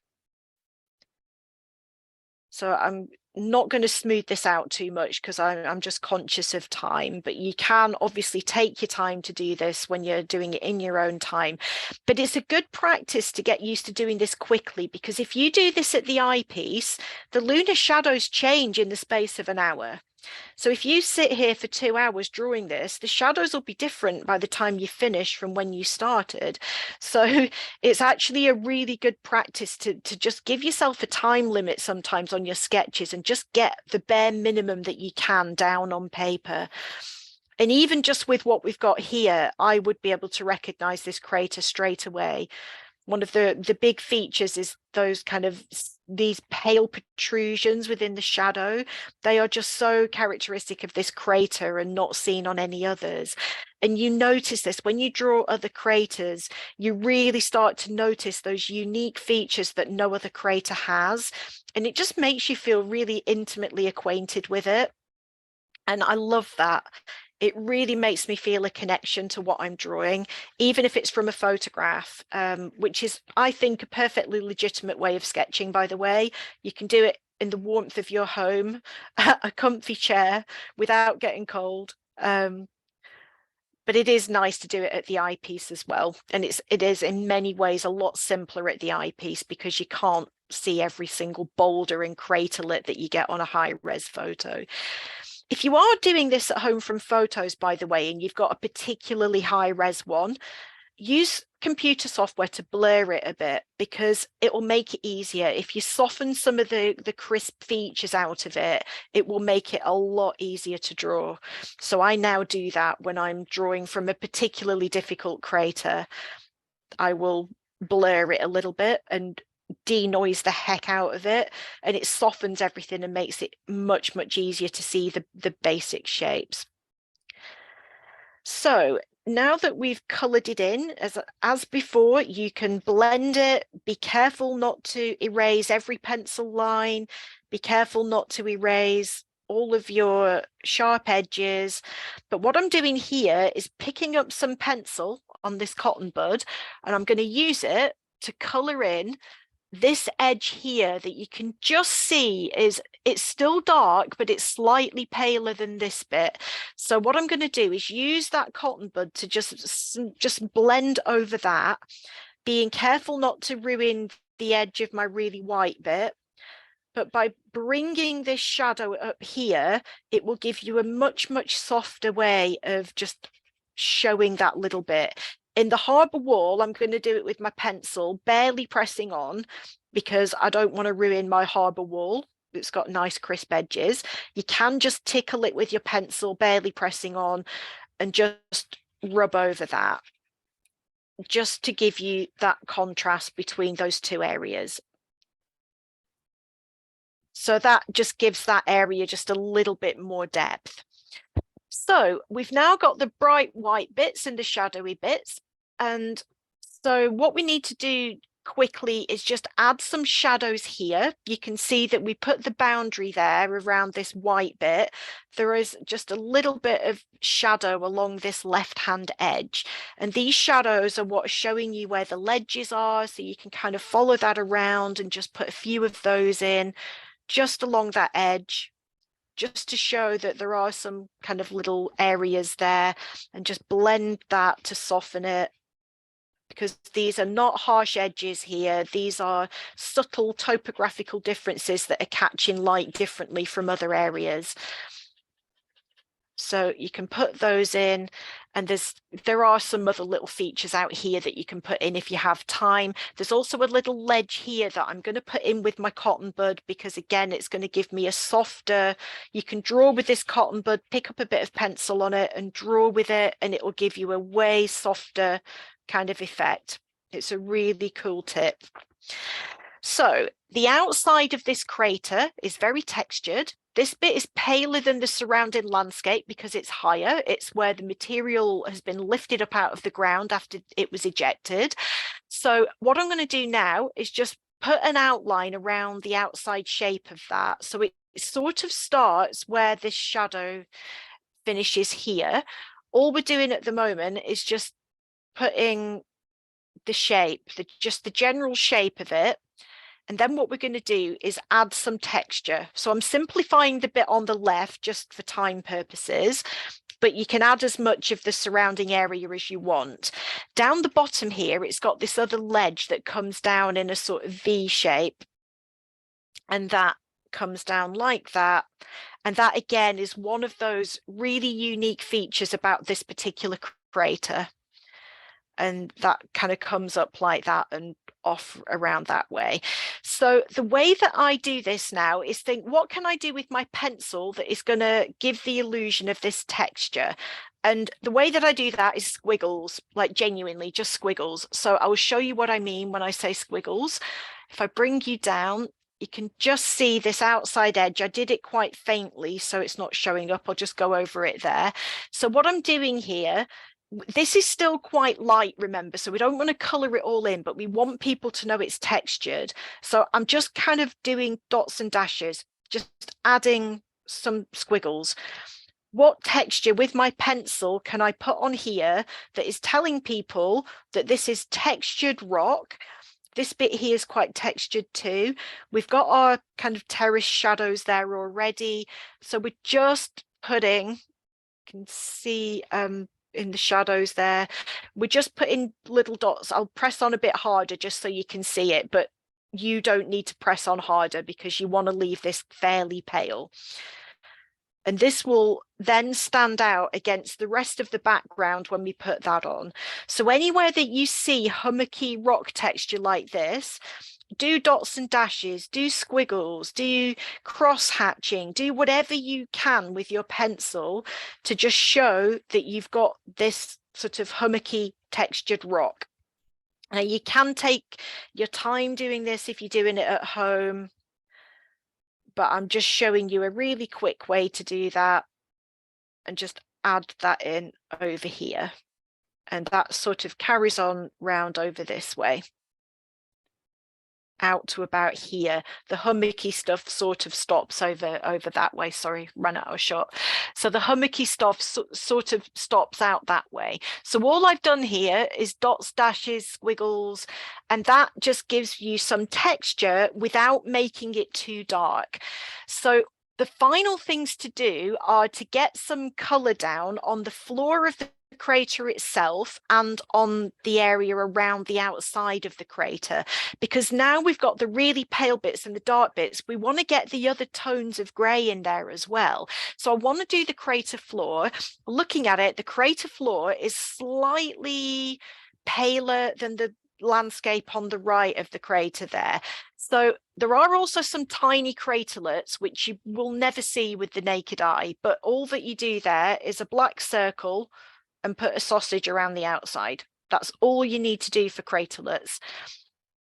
So I'm not going to smooth this out too much because I'm just conscious of time, but you can obviously take your time to do this when you're doing it in your own time. But it's a good practice to get used to doing this quickly, because if you do this at the eyepiece, the lunar shadows change in the space of an hour. So if you sit here for 2 hours drawing this, the shadows will be different by the time you finish from when you started. So it's actually a really good practice to just give yourself a time limit sometimes on your sketches and just get the bare minimum that you can down on paper. And even just with what we've got here, I would be able to recognize this crater straight away. One of the big features is those kind of these pale protrusions within the shadow. They are just so characteristic of this crater and not seen on any others. And you notice this when you draw other craters, you really start to notice those unique features that no other crater has. And it just makes you feel really intimately acquainted with it. And I love that. It really makes me feel a connection to what I'm drawing, even if it's from a photograph, which is, I think, a perfectly legitimate way of sketching, by the way. You can do it in the warmth of your home, a comfy chair without getting cold. But it is nice to do it at the eyepiece as well. And it is in many ways a lot simpler at the eyepiece because you can't see every single boulder and craterlet that you get on a high-res photo. If you are doing this at home from photos, by the way, and you've got a particularly high-res one, use computer software to blur it a bit because it will make it easier. If you soften some of the crisp features out of it, it will make it a lot easier to draw. So I now do that when I'm drawing from a particularly difficult crater. I will blur it a little bit and denoise the heck out of it, and it softens everything and makes it much easier to see the basic shapes. So now that we've colored it in as before, you can blend it. Be careful not to erase every pencil line. Be careful not to erase all of your sharp edges. But what I'm doing here is picking up some pencil on this cotton bud, and I'm going to use it to color in this edge here that you can just see it's still dark, but it's slightly paler than this bit. So what I'm going to do is use that cotton bud to just blend over that, being careful not to ruin the edge of my really white bit. But by bringing this shadow up here, it will give you a much softer way of just showing that little bit. In the harbour wall, I'm going to do it with my pencil, barely pressing on, because I don't want to ruin my harbour wall. It's got nice crisp edges. You can just tickle it with your pencil, barely pressing on, and just rub over that, just to give you that contrast between those two areas. So that just gives that area just a little bit more depth. So we've now got the bright white bits and the shadowy bits. And so what we need to do quickly is just add some shadows here. You can see that we put the boundary there around this white bit. There is just a little bit of shadow along this left-hand edge. And these shadows are what's showing you where the ledges are. So you can kind of follow that around and just put a few of those in just along that edge, just to show that there are some kind of little areas there, and just blend that to soften it, because these are not harsh edges here. These are subtle topographical differences that are catching light differently from other areas. So you can put those in, and there are some other little features out here that you can put in if you have time. There's also a little ledge here that I'm going to put in with my cotton bud, because again, it's going to give me a softer, you can draw with this cotton bud, pick up a bit of pencil on it and draw with it, and it will give you a way softer kind of effect. It's a really cool tip. So the outside of this crater is very textured. This bit is paler than the surrounding landscape because it's higher. It's where the material has been lifted up out of the ground after it was ejected. So what I'm going to do now is just put an outline around the outside shape of that. So it sort of starts where this shadow finishes here. All we're doing at the moment is just putting the shape, just the general shape of it. And then what we're going to do is add some texture. So I'm simplifying the bit on the left just for time purposes, but you can add as much of the surrounding area as you want. Down the bottom here, it's got this other ledge that comes down in a sort of V shape. And that comes down like that. And that again is one of those really unique features about this particular crater. And that kind of comes up like that and off around that way. So the way that I do this now is think, what can I do with my pencil that is going to give the illusion of this texture? And the way that I do that is squiggles, like genuinely just squiggles. So I will show you what I mean when I say squiggles. If I bring you down, you can just see this outside edge. I did it quite faintly, so it's not showing up. I'll just go over it there. So what I'm doing here, this is still quite light, remember, so we don't want to color it all in, but we want people to know it's textured. So I'm just kind of doing dots and dashes, just adding some squiggles. What texture with my pencil can I put on here that is telling people that this is textured rock? This bit here is quite textured too. We've got our kind of terrace shadows there already. So we're just putting, you can see in the shadows there, we're just putting little dots. I'll press on a bit harder just so you can see it, but you don't need to press on harder because you want to leave this fairly pale. And this will then stand out against the rest of the background when we put that on. So anywhere that you see hummocky rock texture like this, do dots and dashes, do squiggles, do cross hatching, do whatever you can with your pencil to just show that you've got this sort of hummocky textured rock. Now you can take your time doing this if you're doing it at home, but I'm just showing you a really quick way to do that, and just add that in over here. And that sort of carries on round over this way, out to about here. The hummocky stuff sort of stops over that way. Sorry, ran out of shot. So the hummocky stuff sort of stops out that way. So all I've done here is dots, dashes, squiggles, and that just gives you some texture without making it too dark. So the final things to do are to get some color down on the floor of the crater itself and on the area around the outside of the crater, because now we've got the really pale bits and the dark bits. We want to get the other tones of grey in there as well. So I want to do the crater floor. Looking at it, the crater floor is slightly paler than the landscape on the right of the crater there. So there are also some tiny craterlets which you will never see with the naked eye, but all that you do there is a black circle and put a sausage around the outside. That's all you need to do for craterlets.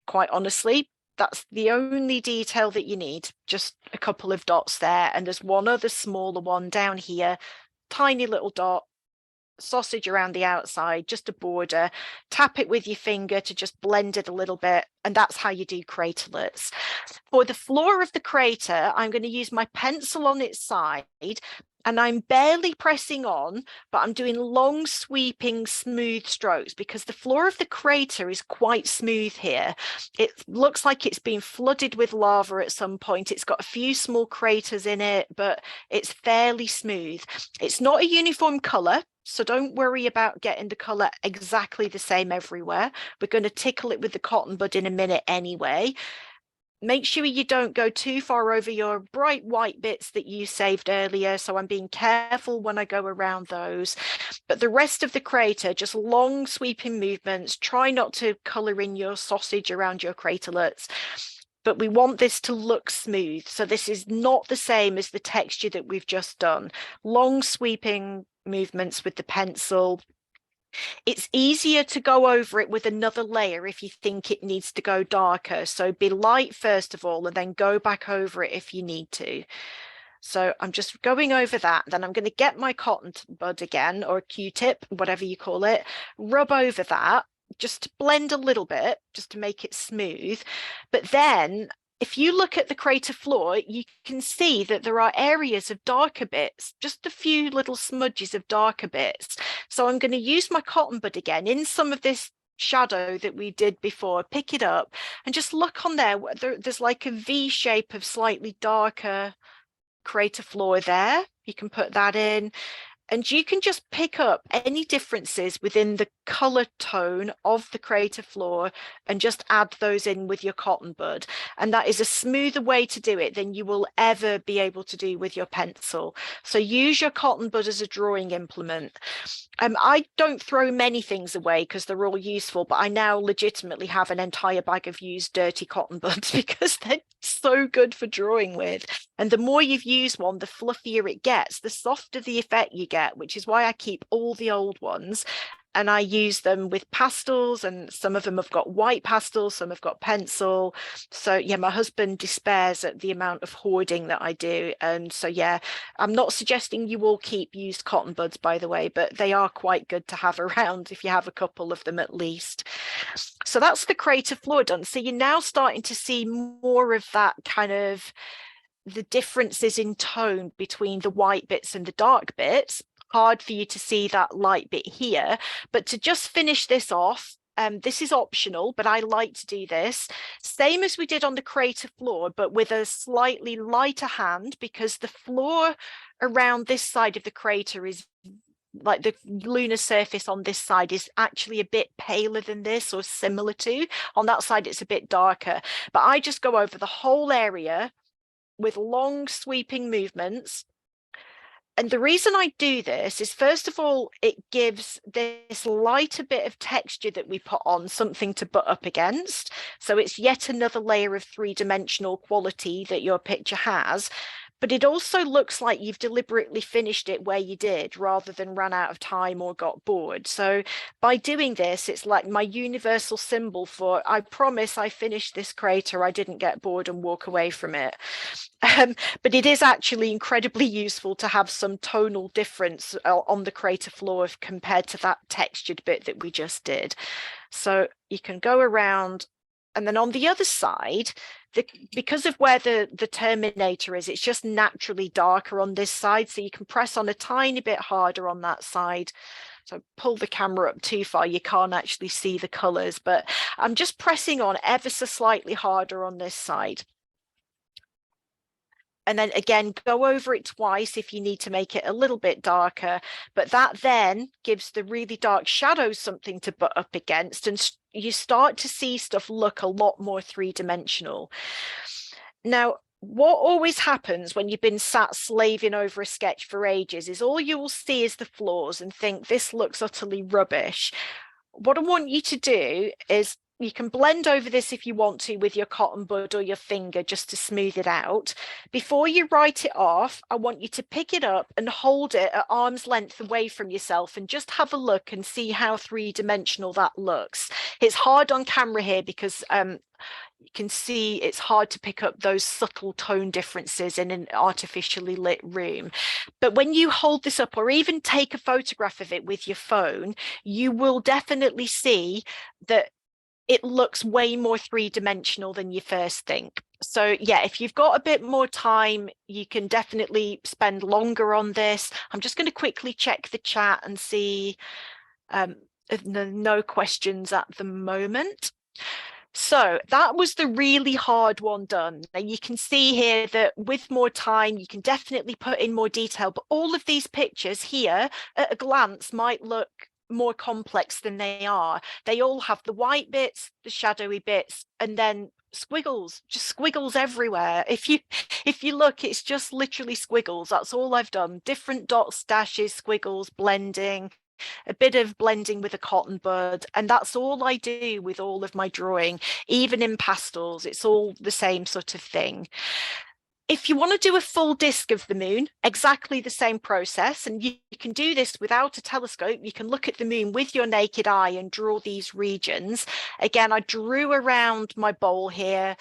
Quite honestly, that's the only detail that you need, just a couple of dots there. And there's one other smaller one down here, tiny little dot, sausage around the outside, just a border. Tap it with your finger to just blend it a little bit, and that's how you do craterlets. For the floor of the crater, I'm going to use my pencil on its side, and I'm barely pressing on, but I'm doing long sweeping smooth strokes because the floor of the crater is quite smooth here. It looks like it's been flooded with lava at some point. It's got a few small craters in it, but it's fairly smooth. It's not a uniform color, so don't worry about getting the color exactly the same everywhere. We're going to tickle it with the cotton bud in a minute anyway. Make sure you don't go too far over your bright white bits that you saved earlier. So I'm being careful when I go around those. But the rest of the crater, just long sweeping movements. Try not to color in your sausage around your craterlets. But we want this to look smooth. So this is not the same as the texture that we've just done. Long sweeping movements with the pencil. It's easier to go over it with another layer if you think it needs to go darker. So be light first of all, and then go back over it if you need to. So I'm just going over that. Then I'm going to get my cotton bud again, or Q-tip, whatever you call it, rub over that, just to blend a little bit, just to make it smooth. But then if you look at the crater floor, you can see that there are areas of darker bits, just a few little smudges of darker bits. So I'm going to use my cotton bud again in some of this shadow that we did before, pick it up and just look on there. There's like a V shape of slightly darker crater floor there. You can put that in. And you can just pick up any differences within the color tone of the crater floor and just add those in with your cotton bud. And that is a smoother way to do it than you will ever be able to do with your pencil. So use your cotton bud as a drawing implement. I don't throw many things away because they're all useful, but I now legitimately have an entire bag of used dirty cotton buds because they're so good for drawing with. And the more you've used one, the fluffier it gets, the softer the effect you get, which is why I keep all the old ones. And I use them with pastels, and some of them have got white pastels, some have got pencil. So yeah, my husband despairs at the amount of hoarding that I do. And so yeah, I'm not suggesting you all keep used cotton buds, by the way, but they are quite good to have around if you have a couple of them at least. So that's the crater floor done. So you're now starting to see more of that kind of the differences in tone between the white bits and the dark bits. Hard for you to see that light bit here, but to just finish this off, this is optional, but I like to do this same as we did on the crater floor, but with a slightly lighter hand, because the floor around this side of the crater is like the lunar surface on this side is actually a bit paler than this, or similar to. On that side it's a bit darker, but I just go over the whole area with long sweeping movements. And the reason I do this is, first of all, it gives this lighter bit of texture that we put on something to butt up against. So it's yet another layer of three-dimensional quality that your picture has. But it also looks like you've deliberately finished it where you did, rather than ran out of time or got bored. So by doing this, it's like my universal symbol for, I promise I finished this crater, I didn't get bored and walk away from it. But it is actually incredibly useful to have some tonal difference on the crater floor compared to that textured bit that we just did. So you can go around, and then on the other side, because of where the terminator is, it's just naturally darker on this side. So you can press on a tiny bit harder on that side. So pull the camera up too far, you can't actually see the colors, but I'm just pressing on ever so slightly harder on this side. And then again, go over it twice if you need to make it a little bit darker, but that then gives the really dark shadows something to butt up against, and you start to see stuff look a lot more three-dimensional. Now, what always happens when you've been sat slaving over a sketch for ages is all you will see is the flaws and think this looks utterly rubbish. What I want you to do is, you can blend over this if you want to with your cotton bud or your finger just to smooth it out. Before you write it off, I want you to pick it up and hold it at arm's length away from yourself and just have a look and see how three-dimensional that looks. It's hard on camera here because you can see it's hard to pick up those subtle tone differences in an artificially lit room. But when you hold this up, or even take a photograph of it with your phone, you will definitely see that it looks way more three-dimensional than you first think. So yeah, if you've got a bit more time, you can definitely spend longer on this. I'm just going to quickly check the chat and see no questions at the moment. So that was the really hard one done. Now you can see here that with more time, you can definitely put in more detail, but all of these pictures here at a glance might look more complex than they are. They all have the white bits, the shadowy bits, and then squiggles, just squiggles everywhere. If you look, it's just literally squiggles. That's all I've done. Different dots, dashes, squiggles, blending, a bit of blending with a cotton bud, and that's all I do with all of my drawing. Even in pastels, it's all the same sort of thing. If you want to do a full disk of the moon, exactly the same process, and you can do this without a telescope. You can look at the moon with your naked eye and draw these regions. Again, I drew around my bowl here,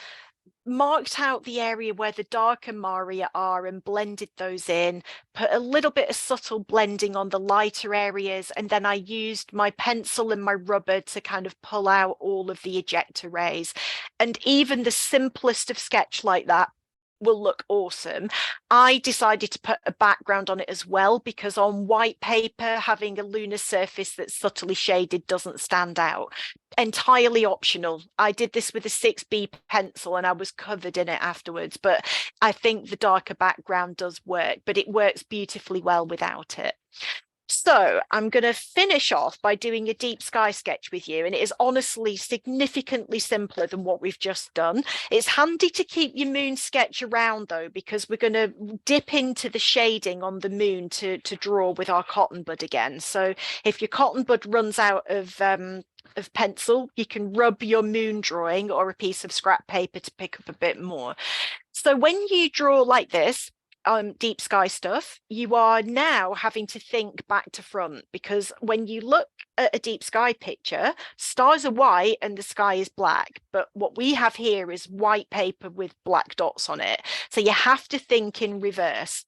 marked out the area where the darker maria are and blended those in, put a little bit of subtle blending on the lighter areas, and then I used my pencil and my rubber to kind of pull out all of the ejector rays. And even the simplest of sketch like that will look awesome. I decided to put a background on it as well, because on white paper, having a lunar surface that's subtly shaded doesn't stand out. Entirely optional. I did this with a 6B pencil and I was covered in it afterwards, but I think the darker background does work, but it works beautifully well without it. So I'm going to finish off by doing a deep sky sketch with you, and it is honestly significantly simpler than what we've just done. It's handy to keep your moon sketch around though, because we're going to dip into the shading on the moon to draw with our cotton bud again. So if your cotton bud runs out of pencil, you can rub your moon drawing or a piece of scrap paper to pick up a bit more. So when you draw like this, deep sky stuff, you are now having to think back to front, because when you look at a deep sky picture, stars are white and the sky is black. But what we have here is white paper with black dots on it. So you have to think in reverse.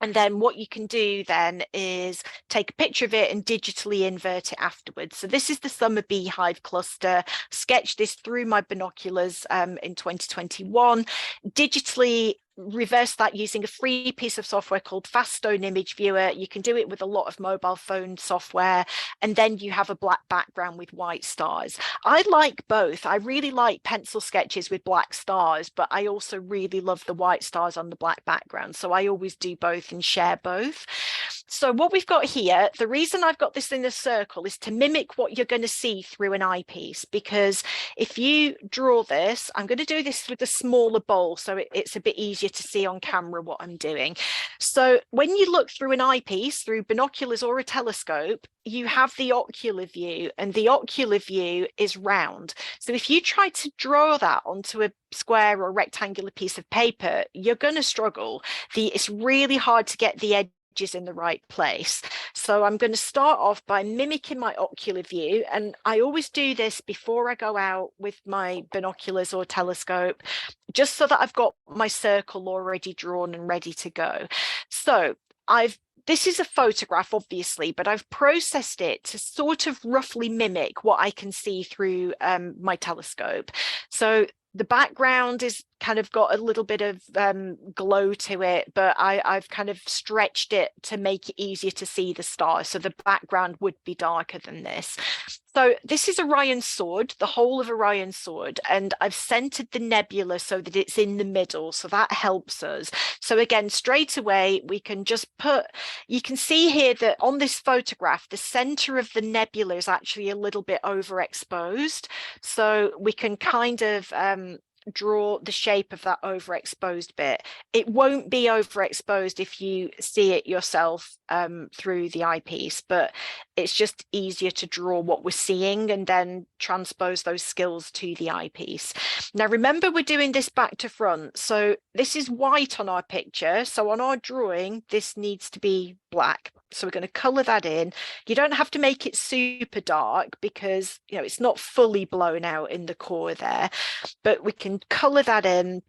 And then what you can do then is take a picture of it and digitally invert it afterwards. So this is the summer beehive cluster. Sketched this through my binoculars in 2021. Digitally reverse that using a free piece of software called Fast Stone Image Viewer. You can do it with a lot of mobile phone software, and then you have a black background with white stars. I like both. I really like pencil sketches with black stars, but I also really love the white stars on the black background. So I always do both and share both. So what we've got here, the reason I've got this in a circle is to mimic what you're going to see through an eyepiece, because if you draw this, I'm going to do this with a smaller bowl so it's a bit easier to see on camera what I'm doing. So when you look through an eyepiece, through binoculars or a telescope, you have the ocular view, and the ocular view is round. So if you try to draw that onto a square or rectangular piece of paper, you're going to struggle. It's really hard to get the edges in the right place. So I'm going to start off by mimicking my ocular view, and I always do this before I go out with my binoculars or telescope, just so that I've got my circle already drawn and ready to go. So this is a photograph, obviously, but I've processed it to sort of roughly mimic what I can see through my telescope. So the background is kind of got a little bit of glow to it, but I've kind of stretched it to make it easier to see the stars. So the background would be darker than this. So this is Orion's sword, the whole of Orion's sword, and I've centered the nebula so that it's in the middle. So that helps us. So again, straight away, we can just you can see here that on this photograph, the center of the nebula is actually a little bit overexposed. So we can kind of draw the shape of that overexposed bit. It won't be overexposed if you see it yourself through the eyepiece, but it's just easier to draw what we're seeing and then transpose those skills to the eyepiece. Now remember, we're doing this back to front, so this is white on our picture, so on our drawing this needs to be black. So we're going to color that in. You don't have to make it super dark because, you know, it's not fully blown out in the core there, but we can color that in,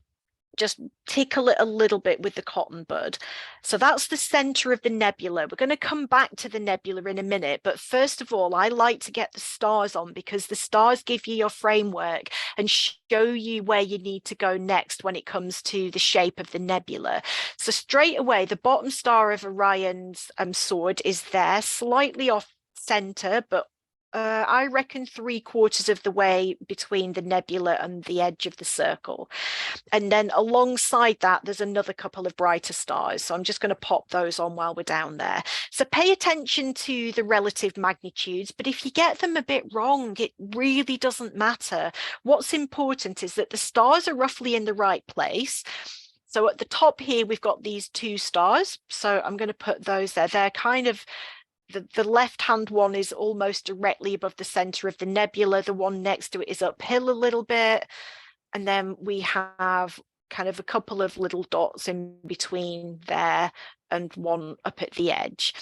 just tickle it a little bit with the cotton bud. So that's the center of the nebula. We're going to come back to the nebula in a minute, but first of all, I like to get the stars on, because the stars give you your framework and show you where you need to go next when it comes to the shape of the nebula. So straight away, the bottom star of Orion's sword is there, slightly off center, but I reckon 3/4 of the way between the nebula and the edge of the circle. And then alongside that, there's another couple of brighter stars. So I'm just going to pop those on while we're down there. So pay attention to the relative magnitudes, but if you get them a bit wrong, it really doesn't matter. What's important is that the stars are roughly in the right place. So at the top here, we've got these 2 stars. So I'm going to put those there. They're kind of, the left-hand one is almost directly above the center of the nebula. The one next to it is uphill a little bit. And then we have kind of a couple of little dots in between there and one up at the edge.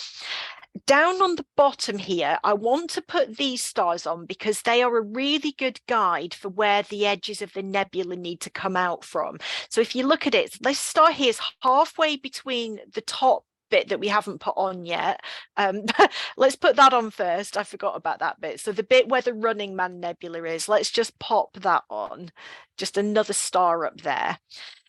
Down on the bottom here, I want to put these stars on because they are a really good guide for where the edges of the nebula need to come out from. So if you look at it, this star here is halfway between the top bit that we haven't put on yet. Let's put that on first. I forgot about that bit. So the bit where the Running Man Nebula is, let's just pop that on. Just another star up there.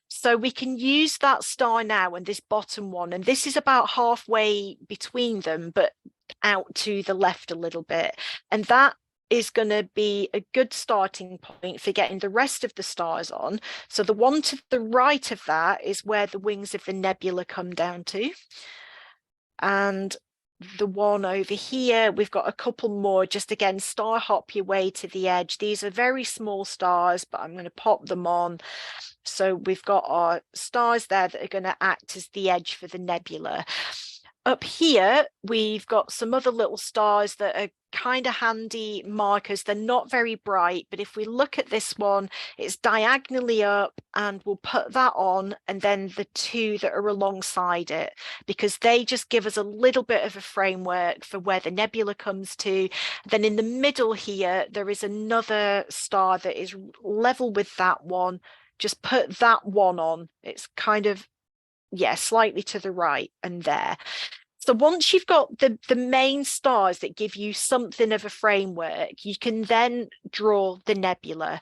So we can use that star now and this bottom one, and this is about halfway between them, but out to the left a little bit. And that is going to be a good starting point for getting the rest of the stars on. So the one to the right of that is where the wings of the nebula come down to. And the one over here. We've got a couple more. Just again, star hop your way to the edge. These are very small stars, but I'm going to pop them on. So we've got our stars there that are going to act as the edge for the nebula. Up here, we've got some other little stars that are kind of handy markers. They're not very bright, but if we look at this one, it's diagonally up, and we'll put that on, and then the two that are alongside it, because they just give us a little bit of a framework for where the nebula comes to. Then in the middle here, there is another star that is level with that one. Just put that one on. It's kind of, yeah, slightly to the right and there. So once you've got the main stars that give you something of a framework, you can then draw the nebula.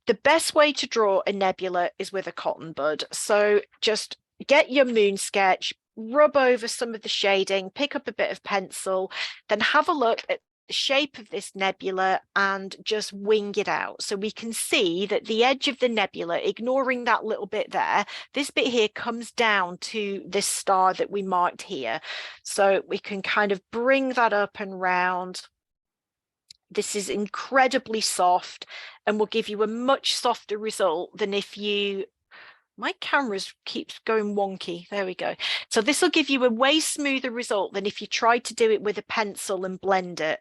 The best way to draw a nebula is with a cotton bud. So just get your moon sketch, rub over some of the shading, pick up a bit of pencil, then have a look at the shape of this nebula and just wing it out. So we can see that the edge of the nebula, ignoring that little bit there, this bit here comes down to this star that we marked here. So we can kind of bring that up and round. This is incredibly soft and will give you a much softer result than if you, my camera keeps going wonky. There we go. So this will give you a way smoother result than if you tried to do it with a pencil and blend it.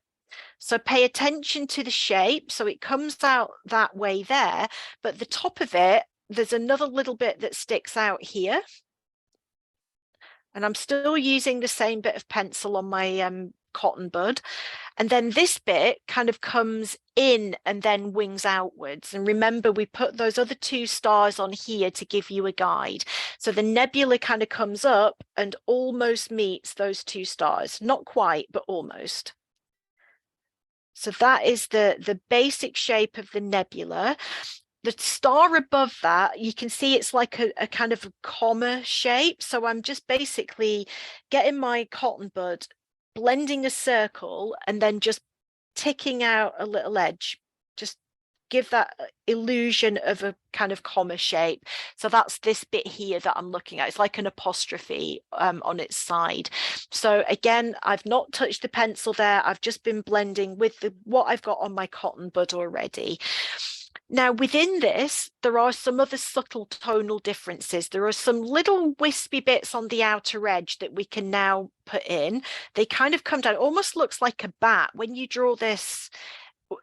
So pay attention to the shape. So it comes out that way there, but the top of it, there's another little bit that sticks out here. And I'm still using the same bit of pencil on my cotton bud. And then this bit kind of comes in and then wings outwards. And remember, we put those other two stars on here to give you a guide. So the nebula kind of comes up and almost meets those two stars. Not quite, but almost. So that is the basic shape of the nebula. The star above that, you can see it's like a kind of a comma shape. So I'm just basically getting my cotton bud, blending a circle, and then just ticking out a little edge. Just give that illusion of a kind of comma shape. So that's this bit here that I'm looking at. It's like an apostrophe on its side. So again, I've not touched the pencil there. I've just been blending with what I've got on my cotton bud already. Now, within this, there are some other subtle tonal differences. There are some little wispy bits on the outer edge that we can now put in. They kind of come down, almost looks like a bat. When you draw this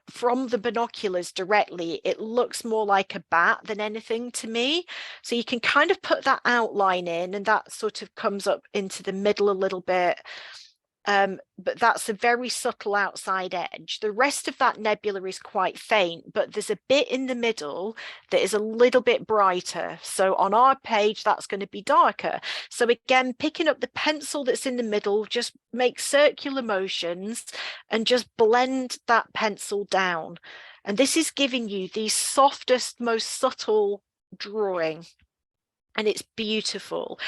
from the binoculars directly, it looks more like a bat than anything to me. So you can kind of put that outline in, and that sort of comes up into the middle a little bit. But that's a very subtle outside edge. The rest of that nebula is quite faint, but there's a bit in the middle that is a little bit brighter. So on our page, that's going to be darker. So again, picking up the pencil that's in the middle, just make circular motions and just blend that pencil down. And this is giving you the softest, most subtle drawing. And it's beautiful.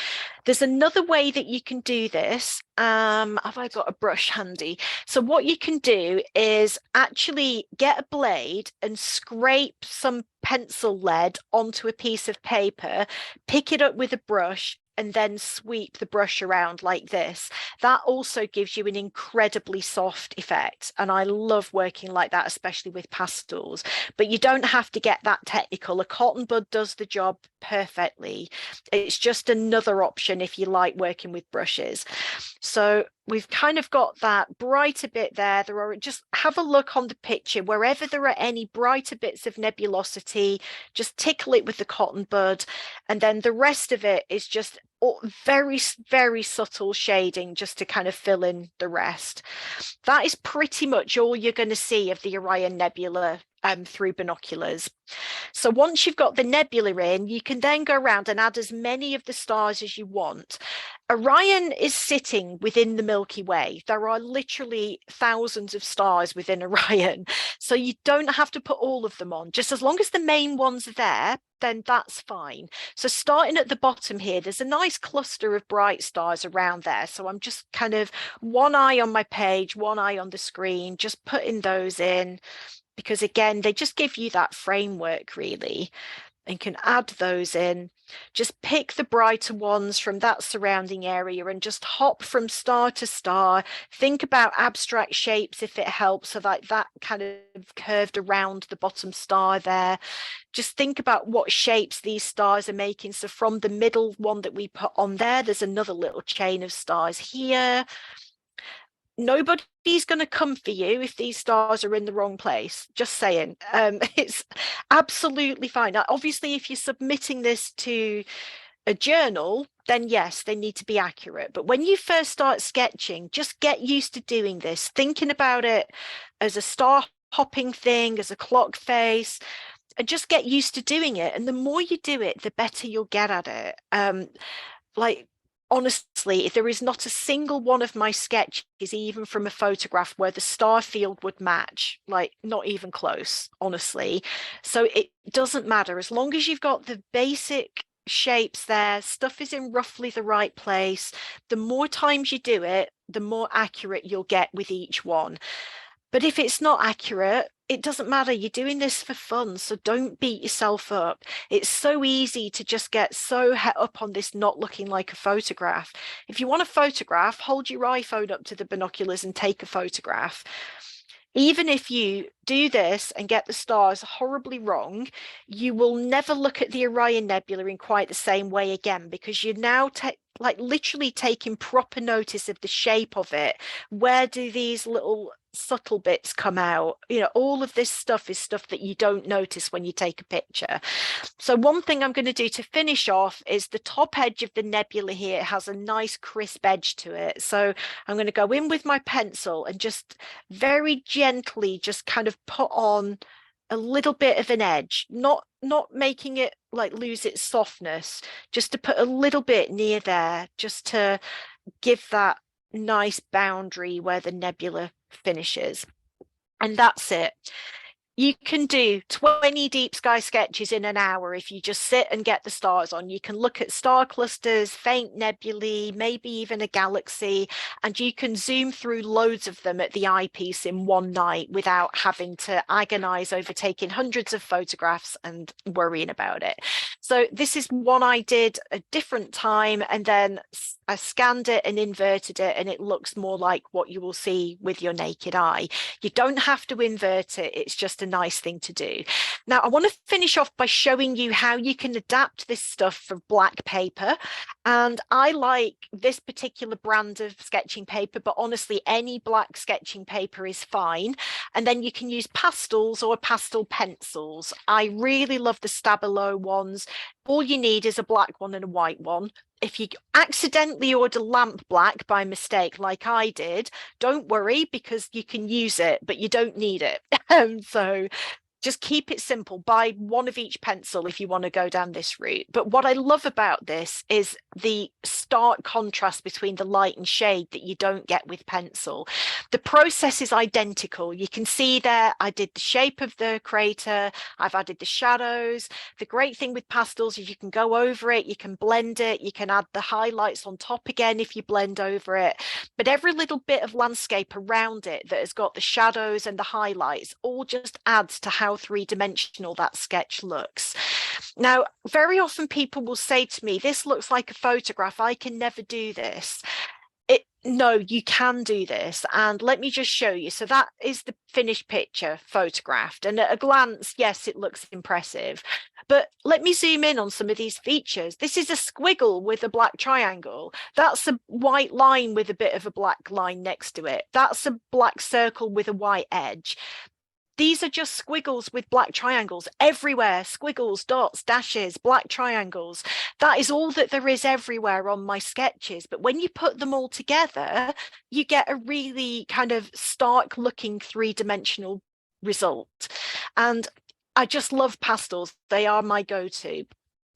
There's another way that you can do this. Have I got a brush handy? So what you can do is actually get a blade and scrape some pencil lead onto a piece of paper, pick it up with a brush, and then sweep the brush around like this. That also gives you an incredibly soft effect. And I love working like that, especially with pastels. But you don't have to get that technical. A cotton bud does the job perfectly. It's just another option if you like working with brushes. So we've kind of got that brighter bit there. There are, just have a look on the picture. Wherever there are any brighter bits of nebulosity, just tickle it with the cotton bud. And then the rest of it is just very, very subtle shading just to kind of fill in the rest. That is pretty much all you're going to see of the Orion Nebula through binoculars. So once you've got the nebula in, you can then go around and add as many of the stars as you want. Orion is sitting within the Milky Way. There are literally thousands of stars within Orion. So you don't have to put all of them on. Just as long as the main ones are there, then that's fine. So starting at the bottom here, there's a nice cluster of bright stars around there. So I'm just kind of one eye on my page, one eye on the screen, just putting those in. Because again, they just give you that framework really. and can add those in. Just pick the brighter ones from that surrounding area and just hop from star to star. Think about abstract shapes if it helps, so like that kind of curved around the bottom star there. Just think about what shapes these stars are making. So from the middle one that we put on there, there's another little chain of stars here. Nobody's going to come for you if these stars are in the wrong place. Just saying. It's absolutely fine. Now, obviously, if you're submitting this to a journal, then yes, they need to be accurate. But when you first start sketching, just get used to doing this, thinking about it as a star hopping thing, as a clock face, and just get used to doing it. And the more you do it, the better you'll get at it. Like, honestly, there is not a single one of my sketches, even from a photograph, where the star field would match, like not even close, honestly. So it doesn't matter. As long as you've got the basic shapes there, stuff is in roughly the right place, the more times you do it, the more accurate you'll get with each one. But if it's not accurate, it doesn't matter. You're doing this for fun, so don't beat yourself up. It's so easy to just get so het up on this not looking like a photograph. If you want a photograph, hold your iPhone up to the binoculars and take a photograph. Even if you do this and get the stars horribly wrong, you will never look at the Orion Nebula in quite the same way again, because you're now like literally taking proper notice of the shape of it. Where do these little subtle bits come out? You know, all of this stuff is stuff that you don't notice when you take a picture. So one thing I'm going to do to finish off is the top edge of the nebula here has a nice crisp edge to it. So I'm going to go in with my pencil and just very gently just kind of put on a little bit of an edge, not making it like lose its softness, just to put a little bit near there, just to give that nice boundary where the nebula finishes. And that's it. You can do 20 deep sky sketches in an hour if you just sit and get the stars on. You can look at star clusters, faint nebulae, maybe even a galaxy, and you can zoom through loads of them at the eyepiece in one night without having to agonize over taking hundreds of photographs and worrying about it. So this is one I did a different time, and then I scanned it and inverted it, and it looks more like what you will see with your naked eye. You don't have to invert it. It's just a nice thing to do. Now, I want to finish off by showing you how you can adapt this stuff for black paper. And I like this particular brand of sketching paper, but honestly, any black sketching paper is fine. And then you can use pastels or pastel pencils. I really love the Stabilo ones. All you need is a black one and a white one. If you accidentally order lamp black by mistake, like I did, don't worry, because you can use it, but you don't need it. So just keep it simple. Buy one of each pencil if you want to go down this route. But what I love about this is the stark contrast between the light and shade that you don't get with pencil. The process is identical. You can see there, I did the shape of the crater. I've added the shadows. The great thing with pastels is you can go over it, you can blend it, you can add the highlights on top again if you blend over it. But every little bit of landscape around it that has got the shadows and the highlights all just adds to how three-dimensional that sketch looks. Now, very often people will say to me, this looks like a photograph, I can never do this. No, you can do this, and let me just show you. So that is the finished picture photographed, and at a glance, yes, it looks impressive, but let me zoom in on some of these features. This is a squiggle with a black triangle. That's a white line with a bit of a black line next to it. That's a black circle with a white edge. These are just squiggles with black triangles everywhere. Squiggles, dots, dashes, black triangles. That is all that there is everywhere on my sketches. But when you put them all together, you get a really kind of stark looking three-dimensional result. And I just love pastels. They are my go-to.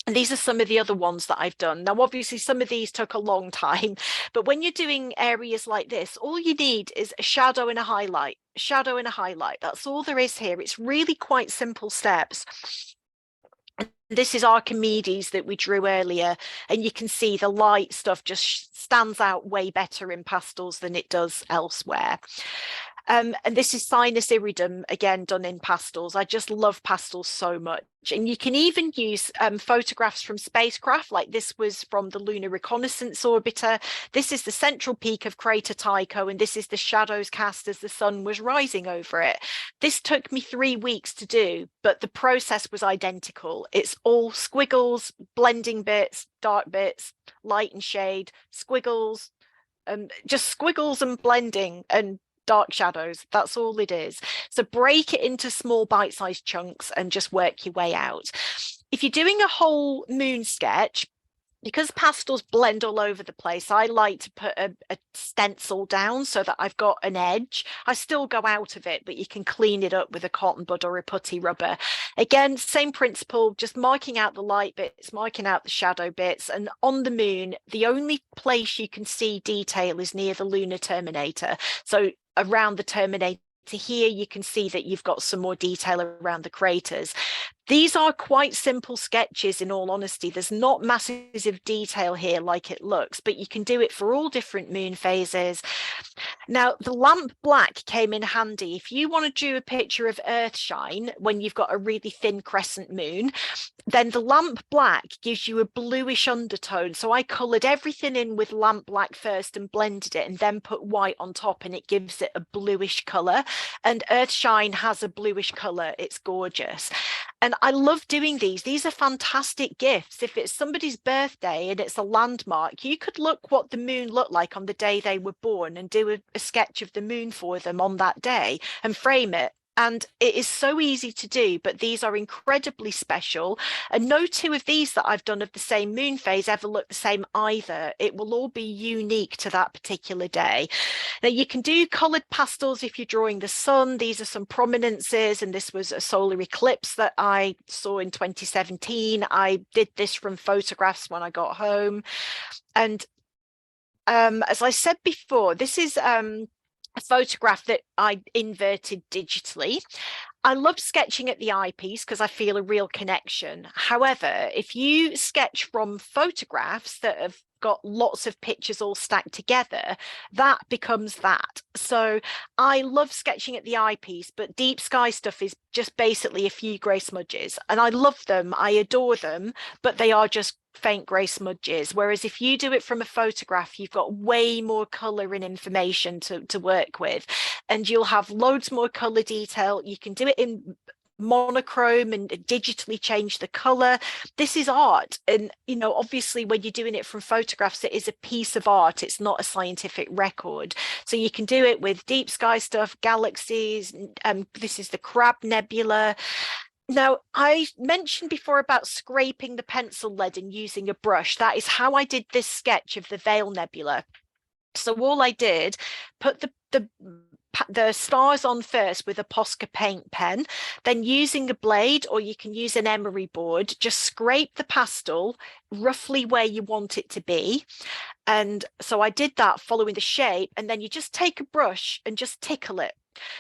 And these are some of the other ones that I've done. Now, obviously, some of these took a long time, but when you're doing areas like this, all you need is a shadow and a highlight, shadow and a highlight. That's all there is here. It's really quite simple steps. This is Archimedes that we drew earlier, and you can see the light stuff just stands out way better in pastels than it does elsewhere. And this is Sinus iridum, again, done in pastels. I just love pastels so much. And you can even use photographs from spacecraft, like this was from the Lunar Reconnaissance Orbiter. This is the central peak of crater Tycho, and this is the shadows cast as the sun was rising over it. This took me 3 weeks to do, but the process was identical. It's all squiggles, blending bits, dark bits, light and shade, squiggles, just squiggles and blending and dark shadows. That's all it is. So break it into small bite-sized chunks and just work your way out. If you're doing a whole moon sketch, because pastels blend all over the place, I like to put a stencil down so that I've got an edge. I still go out of it, but you can clean it up with a cotton bud or a putty rubber. Again, same principle, just marking out the light bits, marking out the shadow bits. And on the moon, the only place you can see detail is near the lunar terminator. So around the terminator here, you can see that you've got some more detail around the craters. These are quite simple sketches, in all honesty. There's not masses of detail here like it looks, but you can do it for all different moon phases. Now, the lamp black came in handy. If you want to do a picture of Earthshine when you've got a really thin crescent moon, then the lamp black gives you a bluish undertone. So I coloured everything in with lamp black first and blended it, and then put white on top, and it gives it a bluish colour. And Earthshine has a bluish colour. It's gorgeous. And I love doing these. These are fantastic gifts. If it's somebody's birthday and it's a landmark, you could look what the moon looked like on the day they were born and do a sketch of the moon for them on that day and frame it. And it is so easy to do, but these are incredibly special. And no two of these that I've done of the same moon phase ever look the same either. It will all be unique to that particular day. Now, you can do coloured pastels if you're drawing the sun. These are some prominences, and this was a solar eclipse that I saw in 2017. I did this from photographs when I got home. And as I said before, this is a photograph that I inverted digitally. I love sketching at the eyepiece because I feel a real connection. However, if you sketch from photographs that have got lots of pictures all stacked together, that becomes that. So I love sketching at the eyepiece, but deep sky stuff is just basically a few grey smudges. And I love them, I adore them, but they are just faint grey smudges. Whereas if you do it from a photograph, you've got way more colour and information to work with. And you'll have loads more colour detail. You can do it in monochrome and digitally change the color. This is art, and you know, obviously when you're doing it from photographs, it is a piece of art. It's not a scientific record. So you can do it with deep sky stuff, galaxies. This is the Crab Nebula. Now, I mentioned before about scraping the pencil lead and using a brush. That is how I did this sketch of the Veil Nebula. So all I did, put the stars on first with a Posca paint pen, then using a blade, or you can use an emery board, just scrape the pastel roughly where you want it to be. And so I did that following the shape, and then you just take a brush and just tickle it.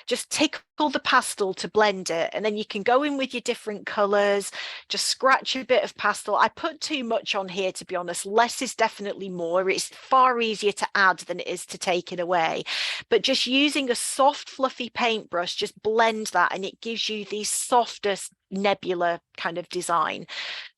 Just tickle the pastel to blend it, and then you can go in with your different colors, just scratch a bit of pastel. I put too much on here, to be honest. Less is definitely more. It's far easier to add than it is to take it away. But just using a soft fluffy paintbrush, just blend that, and it gives you the softest nebula kind of design.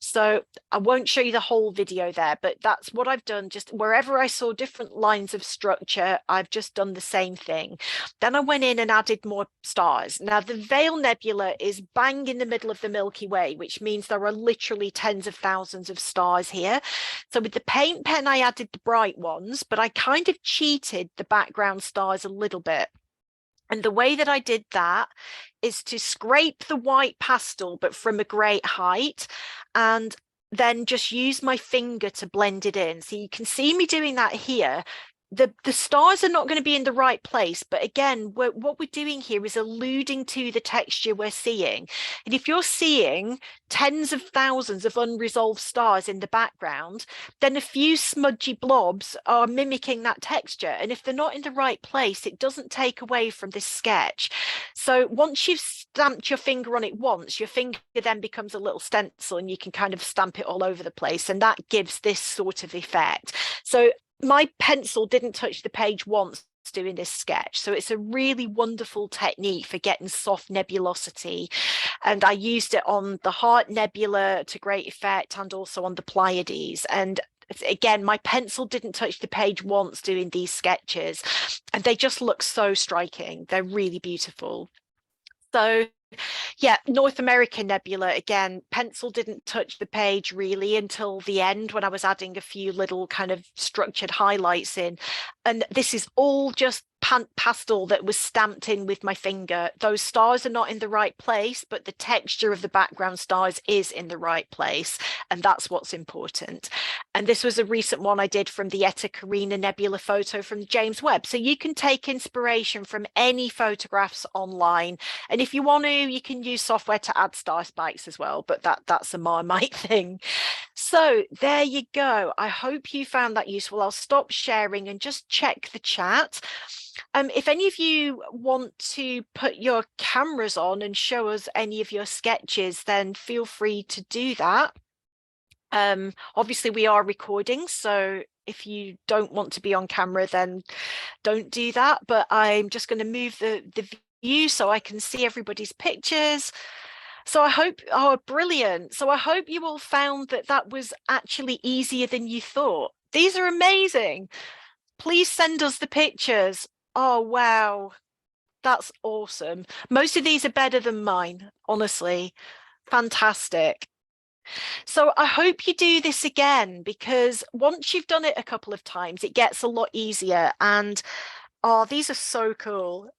So I won't show you the whole video there, but that's what I've done. Just wherever I saw different lines of structure, I've just done the same thing. Then I went in and added more stars. Now the Veil Nebula is bang in the middle of the Milky Way, which means there are literally tens of thousands of stars here. So with the paint pen, I added the bright ones, but I kind of cheated the background stars a little bit. And the way that I did that is to scrape the white pastel, but from a great height, and then just use my finger to blend it in. So you can see me doing that here. The stars are not going to be in the right place, but again, what we're doing here is alluding to the texture we're seeing. And if you're seeing tens of thousands of unresolved stars in the background, then a few smudgy blobs are mimicking that texture. And if they're not in the right place, it doesn't take away from this sketch. So once you've stamped your finger on it once, your finger then becomes a little stencil, and you can kind of stamp it all over the place, and that gives this sort of effect. So my pencil didn't touch the page once doing this sketch, so it's a really wonderful technique for getting soft nebulosity, and I used it on the Heart Nebula to great effect and also on the Pleiades. And again, my pencil didn't touch the page once doing these sketches, and they just look so striking. They're really beautiful. So yeah, North American Nebula, again, pencil didn't touch the page really until the end when I was adding a few little kind of structured highlights in. And this is all just pastel that was stamped in with my finger. Those stars are not in the right place, but the texture of the background stars is in the right place. And that's what's important. And this was a recent one I did from the Eta Carina Nebula photo from James Webb. So you can take inspiration from any photographs online. And if you want to, you can use software to add star spikes as well, but that's a Marmite thing. So there you go. I hope you found that useful. I'll stop sharing and just check the chat. If any of you want to put your cameras on and show us any of your sketches, then feel free to do that. Obviously we are recording, so if you don't want to be on camera, then don't do that. But I'm just going to move the view so I can see everybody's pictures. So I hope, oh, brilliant. So I hope you all found that that was actually easier than you thought. These are amazing. Please send us the pictures. Oh, wow. That's awesome. Most of these are better than mine, honestly. Fantastic. So I hope you do this again, because once you've done it a couple of times, it gets a lot easier. And oh, these are so cool.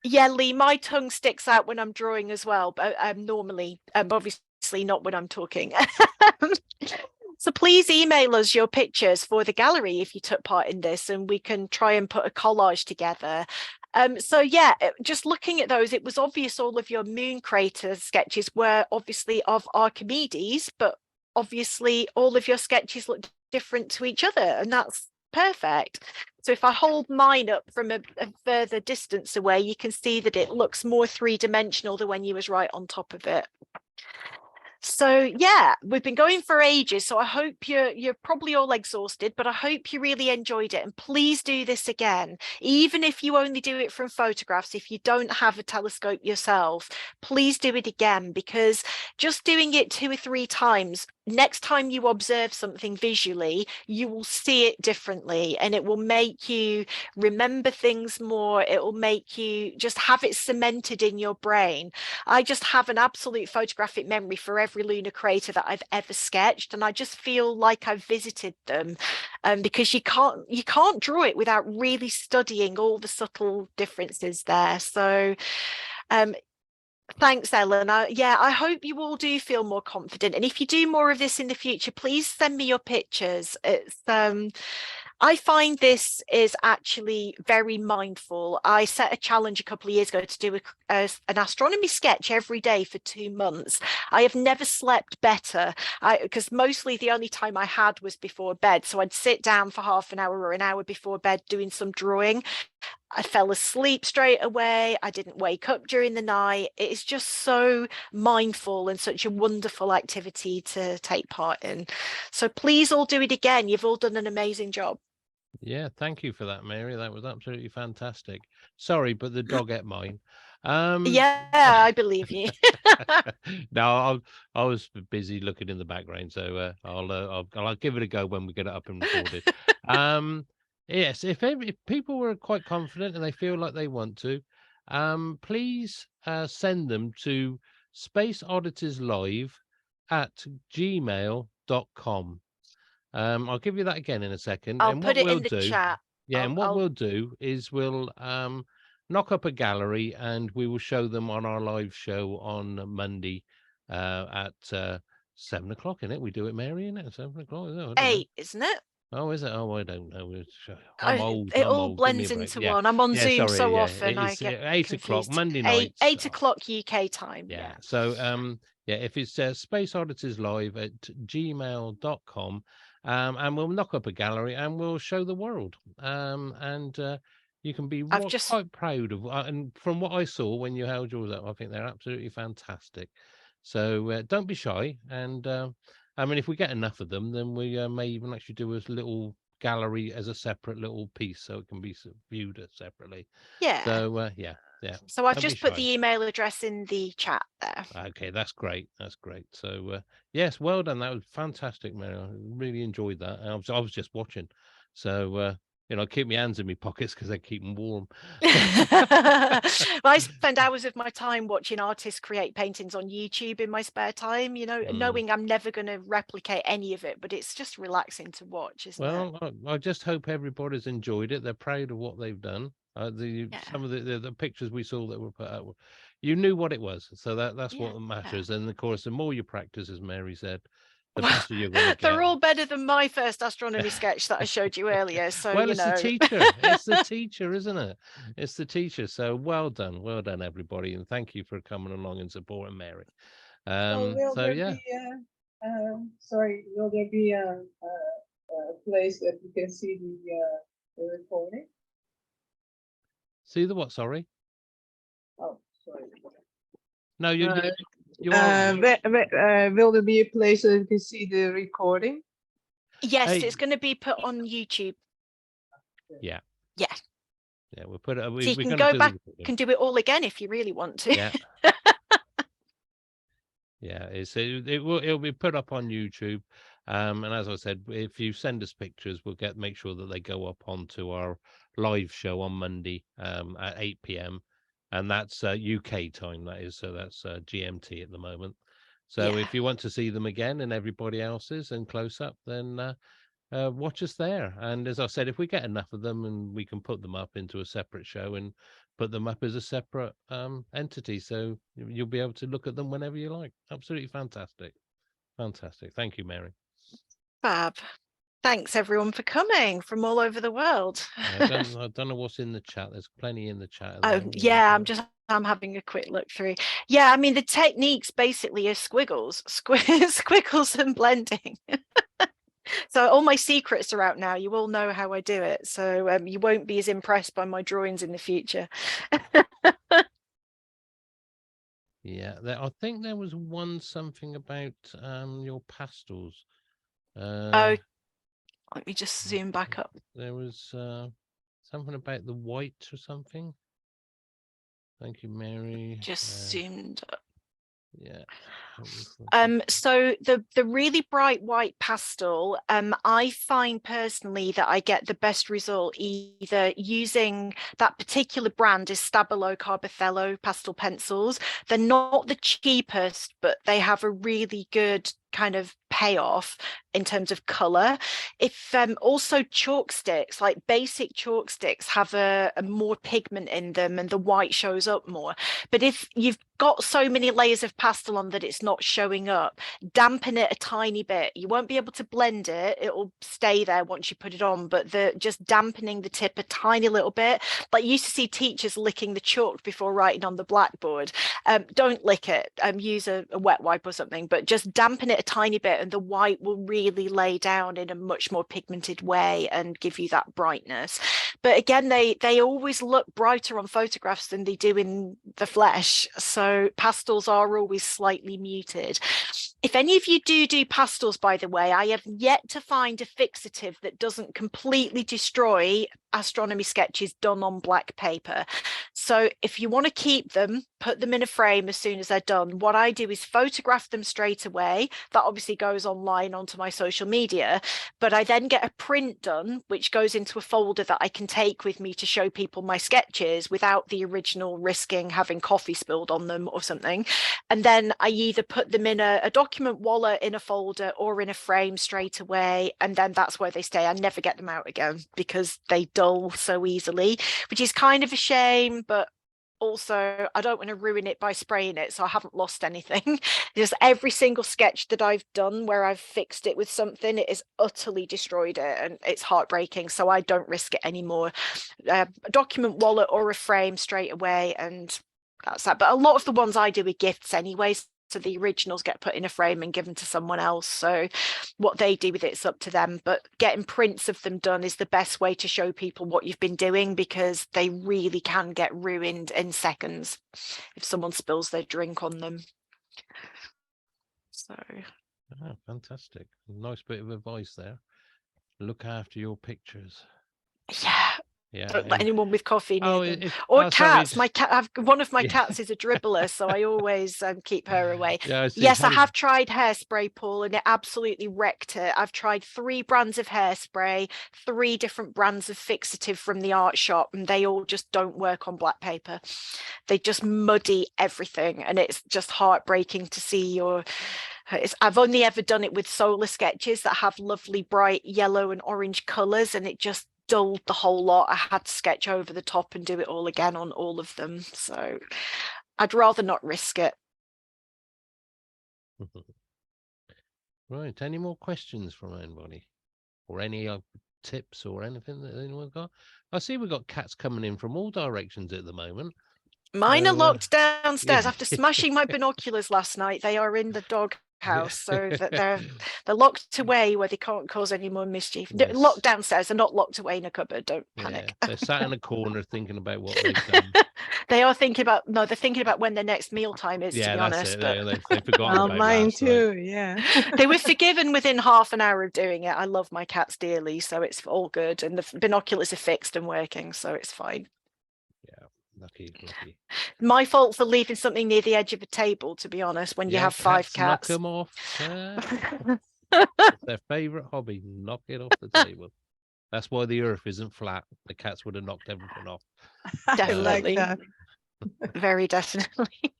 Yeah, Lee, my tongue sticks out when I'm drawing as well, but normally, obviously not when I'm talking. So please email us your pictures for the gallery if you took part in this, and we can try and put a collage together. So yeah, just looking at those, it was obvious all of your moon crater sketches were obviously of Archimedes, but obviously all of your sketches look different to each other, and that's perfect. So if I hold mine up from a further distance away, you can see that it looks more three-dimensional than when you was right on top of it. So yeah, we've been going for ages, so I hope you're probably all exhausted, but I hope you really enjoyed it. And please do this again, even if you only do it from photographs. If you don't have a telescope yourself, please do it again, because just doing it 2 or 3 times, next time you observe something visually, you will see it differently, and it will make you remember things more. It will make you just have it cemented in your brain. I just have an absolute photographic memory for every lunar crater that I've ever sketched, and I just feel like I've visited them, because you can't draw it without really studying all the subtle differences there. So thanks, Ellen. I hope you all do feel more confident. And if you do more of this in the future, please send me your pictures. It's I find this is actually very mindful. I set a challenge a couple of years ago to do an astronomy sketch every day for 2 months. I have never slept better, because mostly the only time I had was before bed. So I'd sit down for half an hour or an hour before bed doing some drawing. I fell asleep straight away. I didn't wake up during the night. It is just so mindful and such a wonderful activity to take part in. So please all do it again. You've all done an amazing job. Yeah, thank you for that, Mary. That was absolutely fantastic. Sorry, but the dog ate mine. Yeah, I believe you. No, I was busy looking in the background, so I'll give it a go when we get it up and recorded. Yes, if people were quite confident and they feel like they want to, please send them to spaceodditieslive@gmail.com. I'll give you that again in a second. I'll And put what it we'll in the do, chat. yeah, and what we'll do is we'll knock up a gallery and we will show them on our live show on Monday at 7 o'clock, isn't it? We do it, Mary, isn't it? 7 o'clock, is it? 8, isn't it? Oh, is it? Oh, I don't know. I'm old. It I'm all old. Give me a blends break. into Yeah. one. I'm on Yeah, Zoom sorry. so Yeah, often I it's get 8 o'clock confused. Monday nights. 8 o'clock UK time. Yeah. So yeah, if it's spaceodditieslive@gmail.com, and we'll knock up a gallery and we'll show the world. And you can be quite proud of. And from what I saw when you held yours up, I think they're absolutely fantastic. So don't be shy, and I mean, if we get enough of them, then we may even actually do a little gallery as a separate little piece, so it can be viewed separately. Yeah. So yeah. So I've Don't be just put shy. the email address in the chat there. Okay, that's great. That's great. So yes, well done. That was fantastic, Mary. I really enjoyed that. I was just watching, so I keep my hands in my pockets because they keep them warm. Well, I spend hours of my time watching artists create paintings on YouTube in my spare time, knowing I'm never going to replicate any of it, but it's just relaxing to watch, isn't it? Well, I just hope everybody's enjoyed it. They're proud of what they've done. Some of the pictures we saw that were put out, you knew what it was, so that's what matters. And of course, the more you practice, as Mary said, the better you're going to get. They're all better than my first astronomy sketch that I showed you earlier. So well, it's the teacher. It's the teacher, isn't it? It's the teacher. So well done, everybody, and thank you for coming along and supporting Mary. Will there be a place that you can see the recording? See the what? Sorry. Oh, sorry. No, you will there be a place that you can see the recording? Yes, it's going to be put on YouTube. Yeah. Yeah. Yeah, we'll put it. So you can go back and do it all again if you really want to. Yeah. Yeah, it'll be put up on YouTube. And as I said, if you send us pictures, we'll make sure that they go up onto our live show on Monday at 8 p.m. And that's UK time, that is. So that's GMT at the moment. So if you want to see them again and everybody else's and close up, then watch us there. And as I said, if we get enough of them, and we can put them up into a separate show and put them up as a separate entity, so you'll be able to look at them whenever you like. Absolutely fantastic. Thank you, Mary. Fab. Thanks everyone for coming from all over the world. I don't know what's in the chat. There's plenty in the chat. Yeah, I'm having a quick look through. Yeah, I mean the techniques basically are squiggles and blending. So all my secrets are out now. You all know how I do it. So you won't be as impressed by my drawings in the future. Yeah, I think there was something about your pastels. Oh, let me just zoom back up. There was something about the white or something. Thank you, Mary. Just zoomed up. Yeah. So the really bright white pastel, I find personally that I get the best result either using that particular brand is Stabilo Carbothello pastel pencils. They're not the cheapest, but they have a really good kind of payoff in terms of color. If also chalk sticks, like basic chalk sticks, have a more pigment in them and the white shows up more. But if you've got so many layers of pastel on that it's not showing up, dampen it a tiny bit. You won't be able to blend it, it'll stay there once you put it on, but just dampening the tip a tiny little bit. Like you used to see teachers licking the chalk before writing on the blackboard. Don't lick it, use a wet wipe or something, but just dampen it a tiny bit and the white will really lay down in a much more pigmented way and give you that brightness. But again, they always look brighter on photographs than they do in the flesh, so pastels are always slightly muted. If any of you do pastels, by the way, I have yet to find a fixative that doesn't completely destroy astronomy sketches done on black paper. So if you want to keep them, put them in a frame as soon as they're done. What I do is photograph them straight away. That obviously goes online onto my social media, but I then get a print done, which goes into a folder that I can take with me to show people my sketches without the original risking having coffee spilled on them or something. And then I either put them in a document wallet in a folder or in a frame straight away. And then that's where they stay. I never get them out again because they dull so easily, which is kind of a shame, but also I don't want to ruin it by spraying it, so I haven't lost anything. Just every single sketch that I've done where I've fixed it with something, it has utterly destroyed it and it's heartbreaking, so I don't risk it anymore. A document wallet or a frame straight away, and that's that. But a lot of the ones I do are gifts anyway, so the originals get put in a frame and given to someone else, so what they do with it's up to them. But getting prints of them done is the best way to show people what you've been doing, because they really can get ruined in seconds if someone spills their drink on them. So Oh, fantastic. Nice bit of advice there. Look after your pictures. Yeah. Yeah. Don't let anyone with coffee near Oh, them. Or sorry, cats. My cat, one of my Yeah. cats is a dribbler, so I always keep her away. Yeah, see, Yes, I have tried hairspray, Paul, and it absolutely wrecked it. I've tried 3 brands of hairspray, 3 different brands of fixative from the art shop, and they all just don't work on black paper. They just muddy everything, and it's just heartbreaking to see I've only ever done it with solar sketches that have lovely bright yellow and orange colors, and it just dulled the whole lot. I had to sketch over the top and do it all again on all of them. So I'd rather not risk it. Right. Any more questions from anybody? Or any tips or anything that anyone's got? I see we've got cats coming in from all directions at the moment. Mine are So, locked downstairs. yeah. After smashing my binoculars last night, they are in the dog house, so that Yeah. they're locked away where they can't cause any more mischief. Yes. Locked downstairs, they're not locked away in a cupboard. Don't Yeah, panic. they're sat in a corner thinking about what they've done. They are thinking about they're thinking about when their next mealtime is, to Yeah, be that's honest. it. But They've forgotten Oh, about mine last night. too. Yeah. they were forgiven within half an hour of doing it. I love my cats dearly, so it's all good. And the binoculars are fixed and working, so it's fine. Yeah, lucky. My fault for leaving something near the edge of a table, to be honest, when you have 5 Knock cats. them off. It's their favorite hobby. Knock it off the table. That's why the earth isn't flat. The cats would have knocked everything off. I like Definitely. that. Very definitely.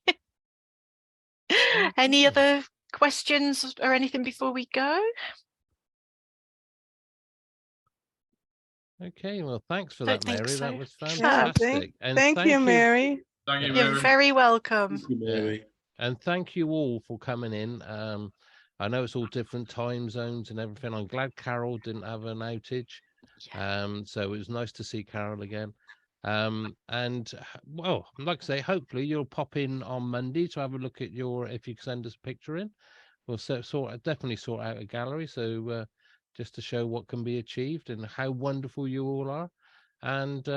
Any other questions or anything before we go? Okay, well, thanks for Don't that, think Mary. so. That was Yeah, fantastic. And thank you, Mary. Thank you, You're Mary. very welcome. Thank you, Mary. And thank you all for coming in. I know it's all different time zones and everything. I'm glad Carol didn't have an outage. So it was nice to see Carol again. And well, like I say, hopefully you'll pop in on Monday to have a look at if you send us a picture in. We'll definitely sort out a gallery. So just to show what can be achieved and how wonderful you all are. And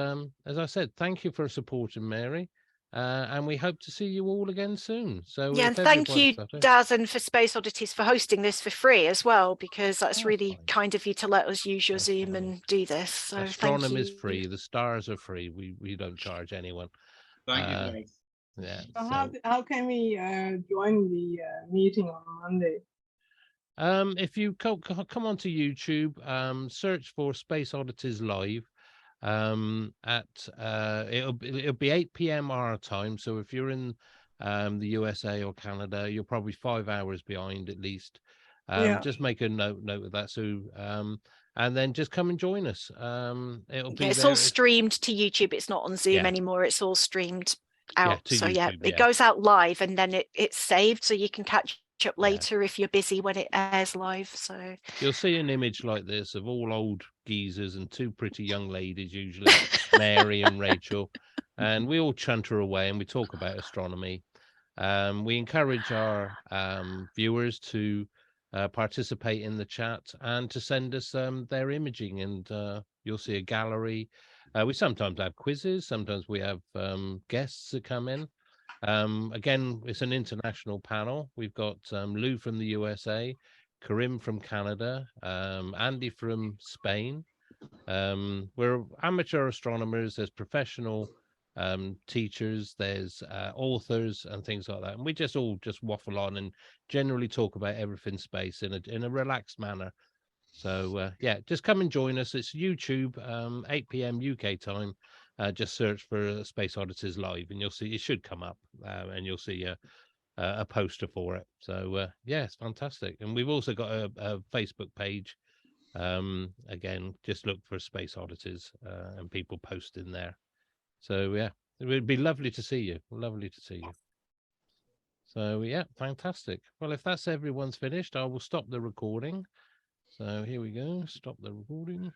as I said, thank you for supporting Mary. And we hope to see you all again soon. So Yeah, and thank you, Daz, and for Space Oddities for hosting this for free as well, because that's really kind of you to let us use your Zoom and do this. So astronomy is thank you. free. The stars are free. We don't charge anyone. Thank you, guys. Yeah. So how can we join the meeting on Monday? If you come onto YouTube, search for Space Oddities Live. At it'll be 8 p.m. our time. So if you're in the USA or Canada, you're probably 5 hours behind at least. Just make a note of that. So and then just come and join us. It's all streamed to YouTube. It's not on Zoom anymore. It's all streamed out. So YouTube, it goes out live, and then it's saved, so you can catch up later if you're busy when it airs live. So you'll see an image like this of all old geezers and 2 pretty young ladies, usually Mary and Rachel, and we all chunter away and we talk about astronomy. We encourage our viewers to participate in the chat and to send us their imaging, and you'll see a gallery. We sometimes have quizzes, sometimes we have guests that come in. Again, it's an international panel. We've got Lou from the USA, Karim from Canada, Andy from Spain. We're amateur astronomers. There's professional teachers, there's authors and things like that. And we just all waffle on and generally talk about everything space in a relaxed manner. So yeah, just come and join us. It's YouTube, 8 p.m. UK time. Just search for Space Oddities Live and you'll see it should come up, and you'll see a poster for it. So yeah, it's fantastic. And we've also got a Facebook page. Again, just look for Space Oddities and people post in there. So yeah, it would be lovely to see you. Lovely to see you. So yeah, fantastic. Well, if that's everyone's finished, I will stop the recording. So here we go. Stop the recording.